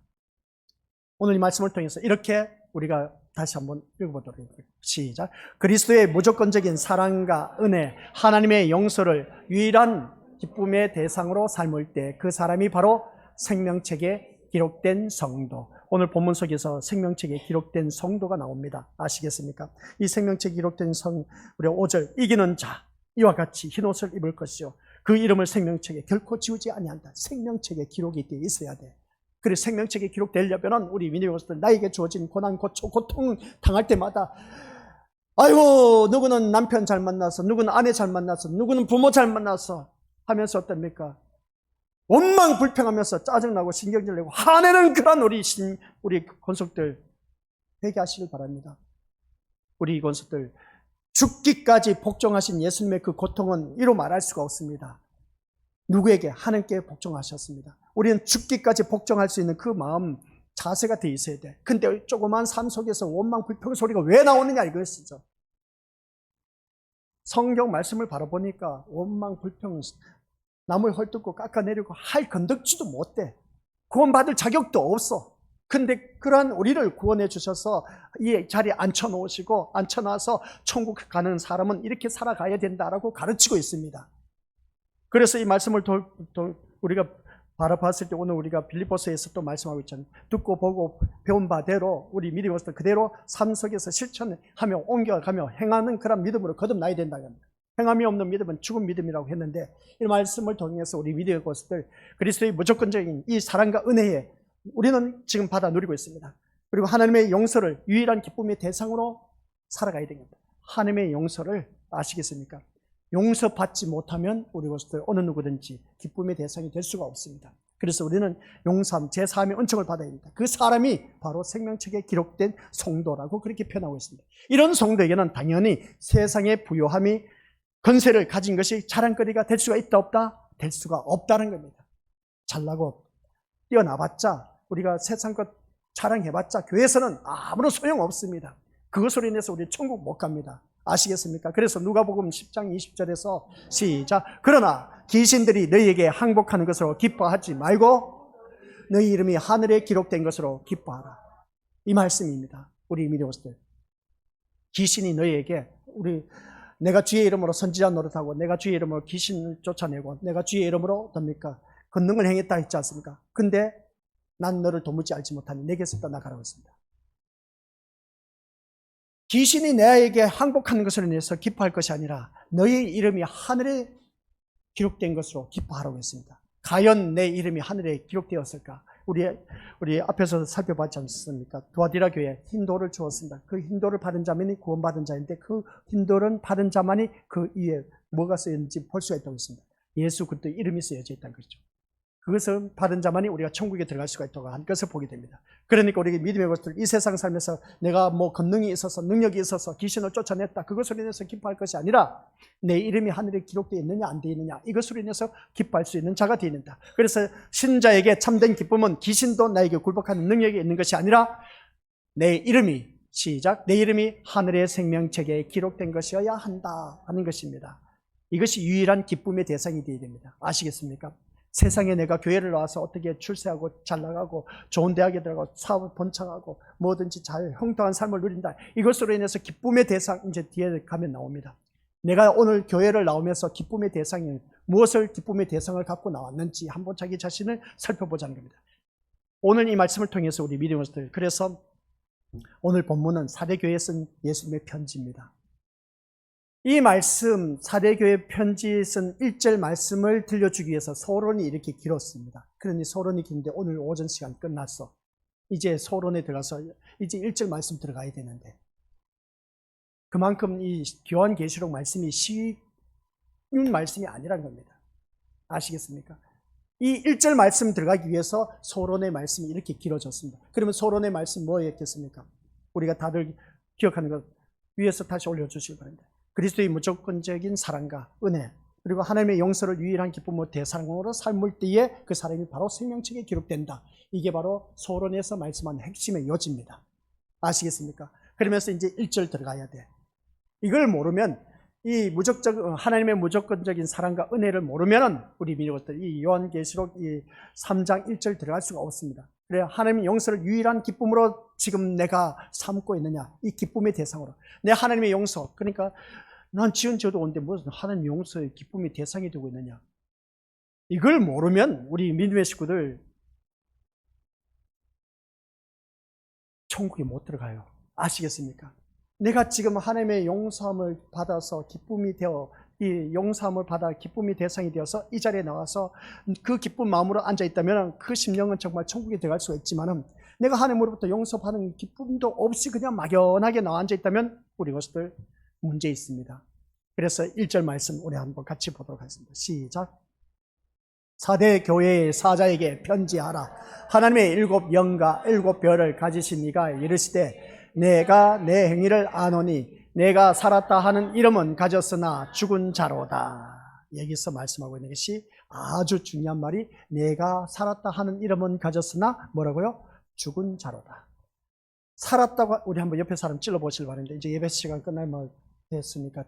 오늘 이 말씀을 통해서 이렇게 우리가 다시 한번 읽어보도록 하겠습니다. 시작. 그리스도의 무조건적인 사랑과 은혜, 하나님의 용서를 유일한 기쁨의 대상으로 삶을 때 그 사람이 바로 생명책에 기록된 성도. 오늘 본문 속에서 생명책에 기록된 성도가 나옵니다. 아시겠습니까? 이 생명책에 기록된 우리 5절 이기는 자 이와 같이 흰옷을 입을 것이요 그 이름을 생명책에 결코 지우지 아니한다. 생명책에 기록이 되어 있어야 돼. 그래서 생명책에 기록되려면 우리 믿음의 것들 나에게 주어진 고난, 고통 당할 때마다 아이고 누구는 남편 잘 만나서, 누구는 아내 잘 만나서, 누구는 부모 잘 만나서 하면서 어떻습니까? 원망불평하면서 짜증나고 신경질 내고 화내는 그런 우리 권속들 회개하시길 바랍니다. 우리 권속들 죽기까지 복종하신 예수님의 그 고통은 이로 말할 수가 없습니다. 누구에게? 하나님께 복종하셨습니다. 우리는 죽기까지 복종할 수 있는 그 마음 자세가 돼 있어야 돼. 근데 조그만 삶 속에서 원망불평 소리가 왜 나오느냐 이것이죠. 성경 말씀을 바라보니까 원망불평, 남을 헐뜯고 깎아내리고 할 건덕지도 못돼. 구원받을 자격도 없어. 근데 그러한 우리를 구원해 주셔서 이 자리에 앉혀놓으시고 앉혀놔서 천국 가는 사람은 이렇게 살아가야 된다라고 가르치고 있습니다. 그래서 이 말씀을 우리가 바라봤을 때 오늘 우리가 빌립보서에서 또 말씀하고 있잖아요. 듣고 보고 배운 바대로 우리 믿음의 것을 그대로 삶 속에서 실천하며 옮겨가며 행하는 그런 믿음으로 거듭나야 된다는 겁니다. 행함이 없는 믿음은 죽은 믿음이라고 했는데 이 말씀을 통해서 우리 믿음의 것들 그리스도의 무조건적인 이 사랑과 은혜에 우리는 지금 받아 누리고 있습니다. 그리고 하나님의 용서를 유일한 기쁨의 대상으로 살아가야 됩니다. 하나님의 용서를 아시겠습니까? 용서받지 못하면 우리 것들 어느 누구든지 기쁨의 대상이 될 수가 없습니다. 그래서 우리는 용서함, 제3의 은총을 받아야 됩니다. 그 사람이 바로 생명책에 기록된 성도라고 그렇게 표현하고 있습니다. 이런 성도에게는 당연히 세상의 부요함이 건세를 가진 것이 자랑거리가 될 수가 있다 없다? 될 수가 없다는 겁니다. 잘나고 뛰어나봤자, 우리가 세상 것 자랑해봤자 교회에서는 아무런 소용없습니다. 그것으로 인해서 우리 천국 못 갑니다. 아시겠습니까? 그래서 누가복음 10장 20절에서 시작. 그러나 귀신들이 너희에게 항복하는 것으로 기뻐하지 말고 너희 이름이 하늘에 기록된 것으로 기뻐하라. 이 말씀입니다. 우리 믿음들. 귀신이 너희에게 내가 주의 이름으로 선지자 노릇하고 내가 주의 이름으로 귀신을 쫓아내고 내가 주의 이름으로 뭡니까? 권능을 행했다 했지 않습니까? 근데 난 너를 도무지 알지 못하니 내게서 떠나가라고 했습니다. 귀신이 내게 항복하는 것으로 인해서 기뻐할 것이 아니라 너의 이름이 하늘에 기록된 것으로 기뻐하라고 했습니다. 과연 내 이름이 하늘에 기록되었을까? 우리 앞에서 살펴봤지 않습니까? 두아디라 교회에 흰돌을 주었습니다. 그 흰돌을 받은 자만이 구원받은 자인데 그 흰돌은 받은 자만이 그 위에 뭐가 쓰여있는지 볼 수가 있다고 했습니다. 예수 그리스도의 이름이 쓰여져 있다는 것이죠. 그것을 받은 자만이 우리가 천국에 들어갈 수가 있다고 한 것을 보게 됩니다. 그러니까 우리가 믿음의 것들, 이 세상 살면서 내가 뭐 권능이 있어서 능력이 있어서 귀신을 쫓아냈다, 그것으로 인해서 기뻐할 것이 아니라 내 이름이 하늘에 기록되어 있느냐 안 되어 있느냐, 이것으로 인해서 기뻐할 수 있는 자가 되어 있는다. 그래서 신자에게 참된 기쁨은 귀신도 나에게 굴복하는 능력이 있는 것이 아니라 내 이름이, 시작, 내 이름이 하늘의 생명책에 기록된 것이어야 한다 하는 것입니다. 이것이 유일한 기쁨의 대상이 되어야 됩니다. 아시겠습니까? 세상에 내가 교회를 나와서 어떻게 출세하고 잘 나가고 좋은 대학에 들어가고 사업을 번창하고 뭐든지 잘 형통한 삶을 누린다, 이것으로 인해서 기쁨의 대상, 이제 뒤에 가면 나옵니다. 내가 오늘 교회를 나오면서 기쁨의 대상이 무엇을 기쁨의 대상을 갖고 나왔는지 한번 자기 자신을 살펴보자는 겁니다. 오늘 이 말씀을 통해서 우리 믿음을, 그래서 오늘 본문은 사대교회에 쓴 예수님의 편지입니다. 이 말씀, 사대교회 편지에 쓴 1절 말씀을 들려주기 위해서 서론이 이렇게 길었습니다. 그러니 서론이 긴데 오늘 오전 시간 끝났어. 이제 서론에 들어가서 이제 1절 말씀 들어가야 되는데, 그만큼 이 요한계시록 말씀이 쉬운 말씀이 아니란 겁니다. 아시겠습니까? 이 1절 말씀 들어가기 위해서 서론의 말씀이 이렇게 길어졌습니다. 그러면 서론의 말씀이 뭐였겠습니까? 우리가 다들 기억하는 것 위에서 다시 올려주시기 바랍니다. 그리스도의 무조건적인 사랑과 은혜, 그리고 하나님의 용서를 유일한 기쁨으로 대상으로 삶을 때에 그 사람이 바로 생명책에 기록된다. 이게 바로 서론에서 말씀한 핵심의 요지입니다. 아시겠습니까? 그러면서 이제 1절 들어가야 돼. 이걸 모르면, 이 하나님의 무조건적인 사랑과 은혜를 모르면 우리 믿음들, 이 요한계시록 이 3장 1절 들어갈 수가 없습니다. 그래, 하나님의 용서를 유일한 기쁨으로 지금 내가 삼고 있느냐, 이 기쁨의 대상으로 내 하나님의 용서, 그러니까 난 지은 죄도 온데 무슨 하나님 용서의 기쁨의 대상이 되고 있느냐, 이걸 모르면 우리 믿음의 식구들 천국에 못 들어가요. 아시겠습니까? 내가 지금 하나님의 용서함을 받아서 기쁨이 되어, 이 용서함을 받아 기쁨이 대상이 되어서 이 자리에 나와서 그 기쁜 마음으로 앉아있다면 그 심령은 정말 천국에 들어갈 수가 있지만은, 내가 하나님으로부터 용서받는 기쁨도 없이 그냥 막연하게 나와 앉아있다면 우리 것들 문제 있습니다. 그래서 1절 말씀 우리 한번 같이 보도록 하겠습니다. 시작. 사대 교회의 사자에게 편지하라. 하나님의 7 영과 7 별을 가지신 이가 이르시되, 내가 내 행위를 아노니 내가 살았다 하는 이름은 가졌으나 죽은 자로다. 여기서 말씀하고 있는 것이 아주 중요한 말이, 내가 살았다 하는 이름은 가졌으나 뭐라고요? 죽은 자로다. 살았다고, 우리 한번 옆에 사람 찔러보시길 바랍니다. 이제 예배 시간 끝나면 됐으니까.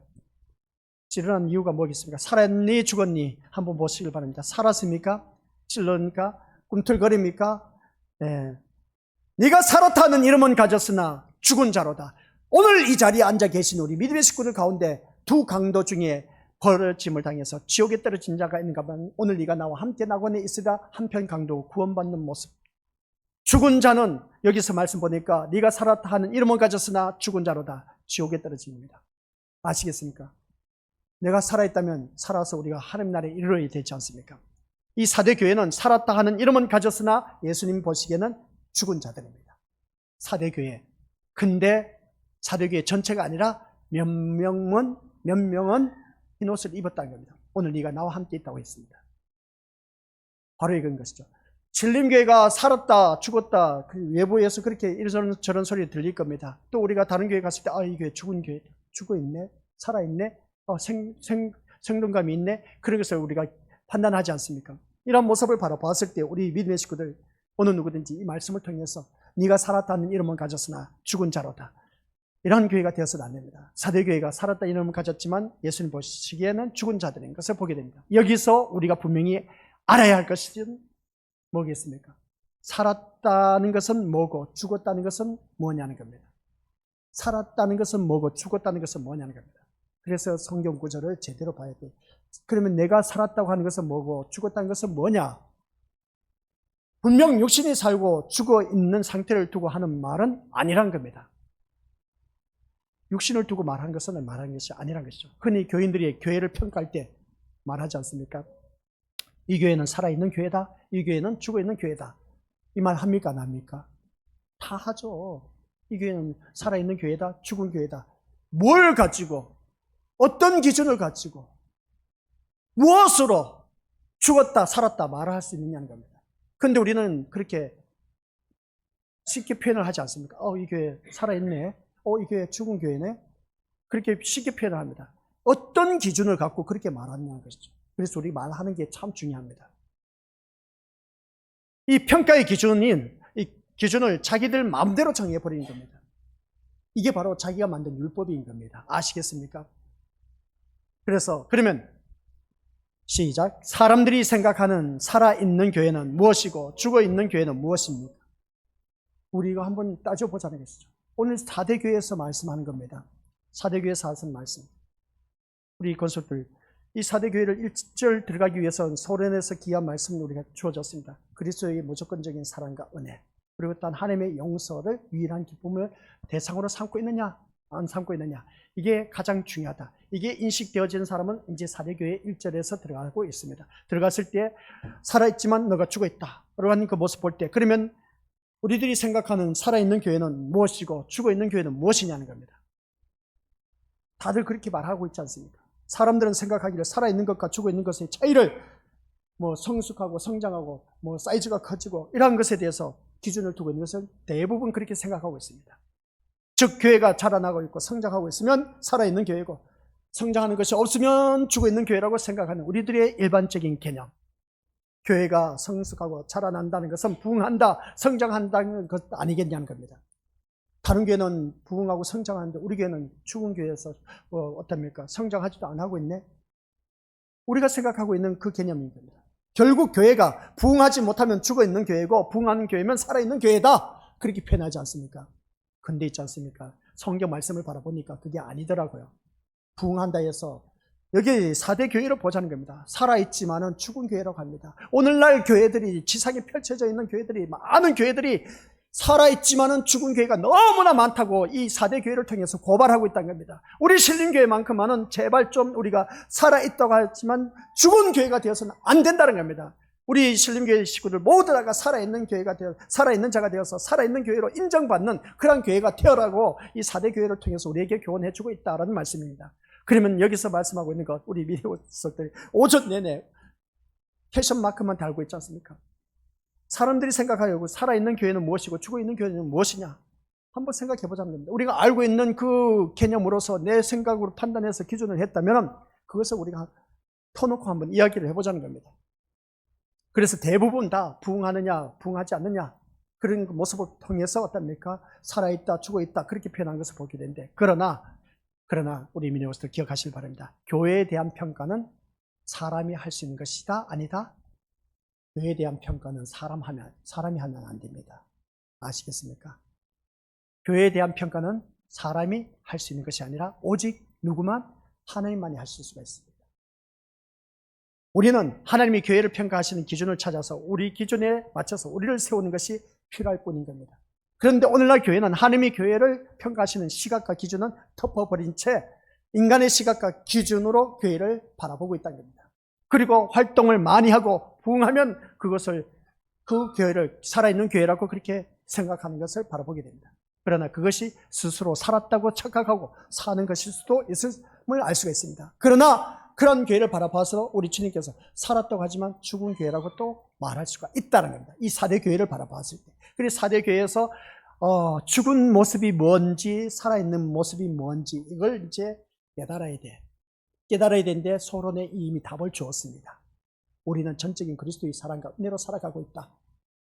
찌르는 이유가 뭐겠습니까? 살았니 죽었니 한번 보시길 바랍니다. 살았습니까? 찔르니까? 꿈틀거립니까? 네. 네가 살았다 하는 이름은 가졌으나 죽은 자로다. 오늘 이 자리에 앉아 계신 우리 믿음의 식구들 가운데 두 강도 중에 벌어짐을 당해서 지옥에 떨어진 자가 있는가 하면, 오늘 네가 나와 함께 낙원에 있으라 한편 강도 구원받는 모습. 죽은 자는 여기서 말씀 보니까 네가 살았다 하는 이름은 가졌으나 죽은 자로다. 지옥에 떨어진 겁니다. 아시겠습니까? 내가 살아있다면 살아서 우리가 하나님 나라에 이르러야 되지 않습니까? 이 사대교회는 살았다 하는 이름은 가졌으나 예수님 보시기에는 죽은 자들입니다. 사대교회. 근데 사대교회 전체가 아니라 몇 명은 흰옷을 입었다는 겁니다. 오늘 네가 나와 함께 있다고 했습니다. 바로 이건 것이죠. 신림교회가 살았다 죽었다 그 외부에서 그렇게 이런저런 저런 소리 들릴 겁니다. 또 우리가 다른 교회 갔을 때 이 교회 죽은 교회 죽어있네 살아있네 생동감이 있네 그런 것을 우리가 판단하지 않습니까? 이런 모습을 바라봤을 때 우리 믿음의 식구들 어느 누구든지 이 말씀을 통해서 네가 살았다는 이름은 가졌으나 죽은 자로다 이런 교회가 되어서는 안 됩니다. 사대교회가 살았다 이름을 가졌지만 예수님 보시기에는 죽은 자들인 것을 보게 됩니다. 여기서 우리가 분명히 알아야 할 것은 뭐겠습니까? 살았다는 것은 뭐고 죽었다는 것은 뭐냐는 겁니다. 살았다는 것은 뭐고 죽었다는 것은 뭐냐는 겁니다. 그래서 성경 구절을 제대로 봐야 돼요. 그러면 내가 살았다고 하는 것은 뭐고 죽었다는 것은 뭐냐? 분명 육신이 살고 죽어 있는 상태를 두고 하는 말은 아니란 겁니다. 육신을 두고 말한 것은 말하는 것이 아니란 것이죠. 흔히 교인들이 교회를 평가할 때 말하지 않습니까? 이 교회는 살아있는 교회다. 이 교회는 죽어있는 교회다. 이 말 합니까? 안 합니까? 다 하죠. 이 교회는 살아있는 교회다. 죽은 교회다. 뭘 가지고 어떤 기준을 가지고 무엇으로 죽었다 살았다 말을 할 수 있느냐는 겁니다. 그런데 우리는 그렇게 쉽게 표현을 하지 않습니까? 이 교회 살아있네. 이 교회 죽은 교회네. 그렇게 쉽게 표현을 합니다. 어떤 기준을 갖고 그렇게 말하느냐는 것이죠. 그래서 우리 말하는 게 참 중요합니다. 이 평가의 기준인 이 기준을 자기들 마음대로 정해버리는 겁니다. 이게 바로 자기가 만든 율법인 겁니다. 아시겠습니까? 그래서 그러면 시작. 사람들이 생각하는 살아있는 교회는 무엇이고 죽어있는 교회는 무엇입니까? 우리가 한번 따져보자는 것이죠. 오늘 4대 교회에서 말씀하는 겁니다. 4대 교회에서 하신 말씀. 우리 건설들 이 4대 교회를 1절 들어가기 위해서는 소련에서 귀한 말씀을 우리가 주어졌습니다. 그리스도의 무조건적인 사랑과 은혜 그리고 또한 하나님의 용서를 유일한 기쁨을 대상으로 삼고 있느냐 안 삼고 있느냐 이게 가장 중요하다. 이게 인식되어지는 사람은 이제 4대 교회 1절에서 들어가고 있습니다. 들어갔을 때 살아있지만 너가 죽어있다 라고 하는 그 모습 볼 때 그러면 우리들이 생각하는 살아있는 교회는 무엇이고 죽어있는 교회는 무엇이냐는 겁니다. 다들 그렇게 말하고 있지 않습니까? 사람들은 생각하기를 살아있는 것과 죽어있는 것의 차이를 성숙하고 성장하고 사이즈가 커지고 이러한 것에 대해서 기준을 두고 있는 것은 대부분 그렇게 생각하고 있습니다. 즉 교회가 자라나고 있고 성장하고 있으면 살아있는 교회고 성장하는 것이 없으면 죽어있는 교회라고 생각하는 우리들의 일반적인 개념. 교회가 성숙하고 자라난다는 것은 부흥한다, 성장한다는 것 아니겠냐는 겁니다. 다른 교회는 부흥하고 성장하는데 우리 교회는 죽은 교회에서 어떻습니까? 성장하지도 안 하고 있네? 우리가 생각하고 있는 그 개념인 겁니다. 결국 교회가 부흥하지 못하면 죽어있는 교회고 부흥하는 교회면 살아있는 교회다 그렇게 표현하지 않습니까? 근데 있지 않습니까? 성경 말씀을 바라보니까 그게 아니더라고요. 부흥한다 해서 여기 4대 교회를 보자는 겁니다. 살아있지만은 죽은 교회라고 합니다. 오늘날 교회들이 지상에 펼쳐져 있는 교회들이 많은 교회들이 살아있지만은 죽은 교회가 너무나 많다고 이 4대 교회를 통해서 고발하고 있다는 겁니다. 우리 신림교회만큼만은 제발 좀 우리가 살아있다고 하지만 죽은 교회가 되어서는 안 된다는 겁니다. 우리 신림교회 식구들 모두 다가 살아있는 교회가 되어 살아있는 자가 되어서 살아있는 교회로 인정받는 그런 교회가 되어라고 이 4대 교회를 통해서 우리에게 교훈해주고 있다라는 말씀입니다. 그러면 여기서 말씀하고 있는 것 우리 미디어들이 오전 내내 캐션마크만 달고 있지 않습니까? 사람들이 생각하려고 살아있는 교회는 무엇이고 죽어있는 교회는 무엇이냐 한번 생각해 보자는 겁니다. 우리가 알고 있는 그 개념으로서 내 생각으로 판단해서 기준을 했다면 그것을 우리가 터놓고 한번 이야기를 해보자는 겁니다. 그래서 대부분 다 부흥하느냐 부흥하지 않느냐 그런 모습을 통해서 어떻습니까? 살아있다 죽어있다 그렇게 표현한 것을 보게 되는데 그러나 우리 미니어스들 기억하시길 바랍니다. 교회에 대한 평가는 사람이 할 수 있는 것이다 아니다? 교회에 대한 평가는 사람이 하면 안 됩니다. 아시겠습니까? 교회에 대한 평가는 사람이 할 수 있는 것이 아니라 오직 누구만? 하나님만이 하실 수가 있습니다. 우리는 하나님이 교회를 평가하시는 기준을 찾아서 우리 기준에 맞춰서 우리를 세우는 것이 필요할 뿐인 겁니다. 그런데 오늘날 교회는 하나님이 교회를 평가하시는 시각과 기준은 덮어버린 채 인간의 시각과 기준으로 교회를 바라보고 있다는 겁니다. 그리고 활동을 많이 하고 부흥하면 그것을 그 교회를 살아있는 교회라고 그렇게 생각하는 것을 바라보게 됩니다. 그러나 그것이 스스로 살았다고 착각하고 사는 것일 수도 있음을 알 수가 있습니다. 그러나 그런 교회를 바라봐서 우리 주님께서 살았다고 하지만 죽은 교회라고 또 말할 수가 있다는 겁니다. 이 4대 교회를 바라봤을 때. 그래서 4대 교회에서 죽은 모습이 뭔지 살아있는 모습이 뭔지 이걸 이제 깨달아야 돼. 깨달아야 되는데 서론에 이미 답을 주었습니다. 우리는 전적인 그리스도의 사랑과 은혜로 살아가고 있다.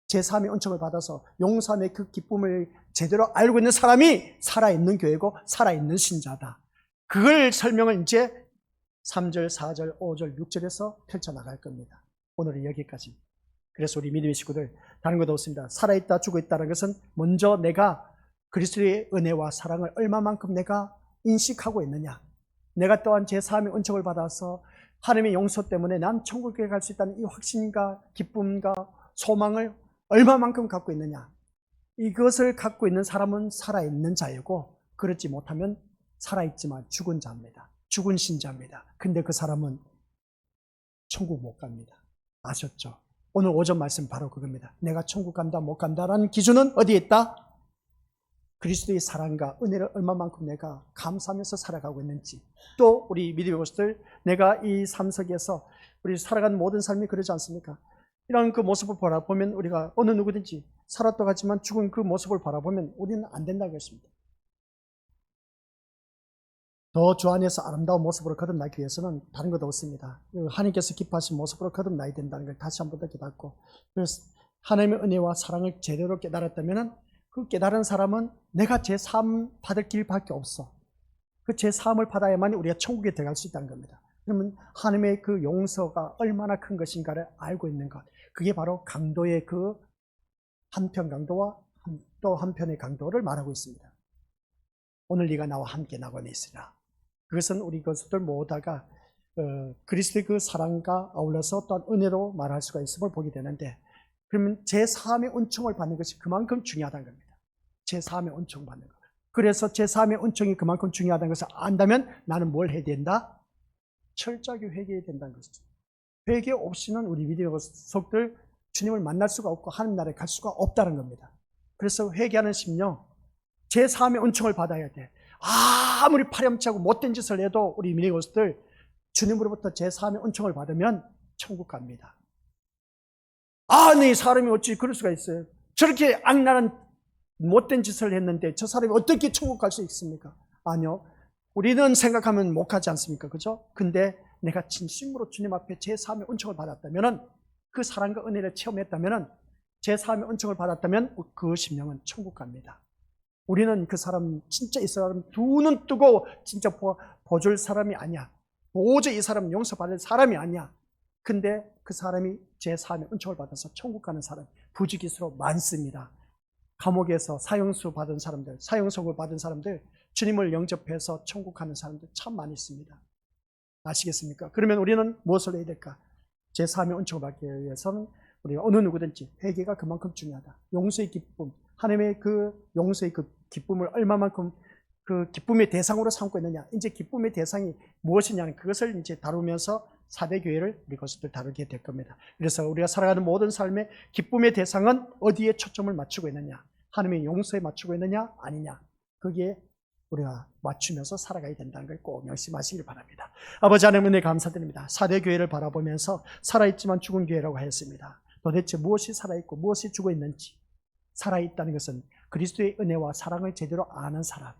제3의 은총을 받아서 용서함의 그 기쁨을 제대로 알고 있는 사람이 살아있는 교회고 살아있는 신자다. 그걸 설명을 이제 3절, 4절, 5절, 6절에서 펼쳐나갈 겁니다. 오늘은 여기까지. 그래서 우리 믿음의 식구들 다른 것도 없습니다. 살아있다 죽어있다는 것은 먼저 내가 그리스도의 은혜와 사랑을 얼마만큼 내가 인식하고 있느냐. 내가 또한 제3의 은총을 받아서 하나님의 용서 때문에 난 천국에 갈 수 있다는 이 확신과 기쁨과 소망을 얼마만큼 갖고 있느냐. 이것을 갖고 있는 사람은 살아있는 자이고 그렇지 못하면 살아있지만 죽은 자입니다. 죽은 신자입니다. 근데 그 사람은 천국 못 갑니다. 아셨죠? 오늘 오전 말씀 바로 그겁니다. 내가 천국 간다 못 간다라는 기준은 어디에 있다? 그리스도의 사랑과 은혜를 얼마만큼 내가 감사하면서 살아가고 있는지. 또 우리 믿음의 모습들 내가 이 삶 속에서 우리 살아가는 모든 삶이 그러지 않습니까? 이런 그 모습을 바라보면 우리가 어느 누구든지 살았다고 하지만 죽은 그 모습을 바라보면 우리는 안 된다고 했습니다. 더 주 안에서 아름다운 모습으로 거듭나기 위해서는 다른 것도 없습니다. 하나님께서 기뻐하신 모습으로 거듭나야 된다는 걸 다시 한 번 더 깨닫고, 그래서 하나님의 은혜와 사랑을 제대로 깨달았다면 그 깨달은 사람은 내가 제 삶 받을 길밖에 없어. 그 제 삶을 받아야만 우리가 천국에 들어갈 수 있다는 겁니다. 그러면 하나님의 그 용서가 얼마나 큰 것인가를 알고 있는 것, 그게 바로 강도의 그 한편 강도와 또 한편의 강도를 말하고 있습니다. 오늘 네가 나와 함께 낙원에 있으라. 그것은 우리 것들 모두가 그리스도의 그 사랑과 아울러서 또한 은혜로 말할 수가 있음을 보게 되는데, 그러면 제3의 은총을 받는 것이 그만큼 중요하다는 겁니다. 제3의 은총 받는 것. 그래서 제3의 은총이 그만큼 중요하다는 것을 안다면 나는 뭘 해야 된다? 철저하게 회개해야 된다는 것이죠. 회개 없이는 우리 믿음의 속들 주님을 만날 수가 없고 하나님 나라에 갈 수가 없다는 겁니다. 그래서 회개하는 심령, 제3의 은총을 받아야 돼. 아무리 파렴치하고 못된 짓을 해도 우리 믿음의 것들 주님으로부터 제3의 은총을 받으면 천국 갑니다. 네 사람이 어찌 그럴 수가 있어요? 저렇게 악랄한 못된 짓을 했는데 저 사람이 어떻게 천국 갈 수 있습니까? 아니요. 우리는 생각하면 못 가지 않습니까? 그죠? 근데 내가 진심으로 주님 앞에 제3의 은총을 받았다면, 그 사랑과 은혜를 체험했다면, 제3의 은총을 받았다면 그 심령은 천국 갑니다. 우리는 그 사람, 진짜 이 사람 두 눈 뜨고 진짜 보줄 사람이 아니야. 도저히 이 사람 용서받을 사람이 아니야. 근데 그 사람이 제3의 은총을 받아서 천국 가는 사람 부지기수로 많습니다. 감옥에서 사형수 받은 사람들, 사형선고 받은 사람들, 주님을 영접해서 천국 가는 사람들 참 많이 있습니다. 아시겠습니까? 그러면 우리는 무엇을 해야 될까? 제3의 은총을 받기 위해서는 우리가 어느 누구든지 회개가 그만큼 중요하다. 용서의 기쁨, 하나님의 그 용서의 그 기쁨을 얼마만큼 그 기쁨의 대상으로 삼고 있느냐. 이제 기쁨의 대상이 무엇이냐는 그것을 이제 다루면서 4대 교회를 우리 것을 다루게 될 겁니다. 그래서 우리가 살아가는 모든 삶의 기쁨의 대상은 어디에 초점을 맞추고 있느냐. 하나님의 용서에 맞추고 있느냐 아니냐. 거기에 우리가 맞추면서 살아가야 된다는 걸 꼭 명심하시길 바랍니다. 아버지 하나님 은혜 감사드립니다. 4대 교회를 바라보면서 살아있지만 죽은 교회라고 하였습니다. 도대체 무엇이 살아있고 무엇이 죽어있는지, 살아있다는 것은 그리스도의 은혜와 사랑을 제대로 아는 사람,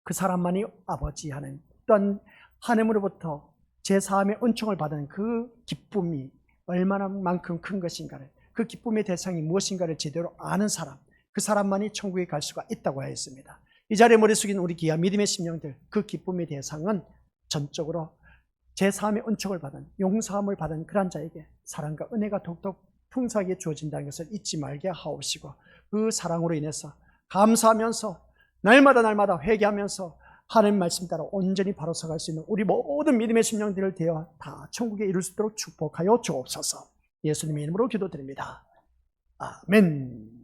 그 사람만이 아버지 하나님, 또한 하나님으로부터 제3의 은총을 받은 그 기쁨이 얼마나 만큼 큰 것인가를, 그 기쁨의 대상이 무엇인가를 제대로 아는 사람, 그 사람만이 천국에 갈 수가 있다고 하였습니다. 이 자리에 머리 숙인 우리 귀한 믿음의 심령들, 그 기쁨의 대상은 전적으로 제3의 은총을 받은, 용서함을 받은 그런 자에게 사랑과 은혜가 더욱더 풍성하게 주어진다는 것을 잊지 말게 하옵시고, 그 사랑으로 인해서 감사하면서 날마다 회개하면서 하나님 말씀 따라 온전히 바로 서갈 수 있는 우리 모든 믿음의 심령들을 되어 다 천국에 이룰 수 있도록 축복하여 주옵소서. 예수님의 이름으로 기도드립니다. 아멘.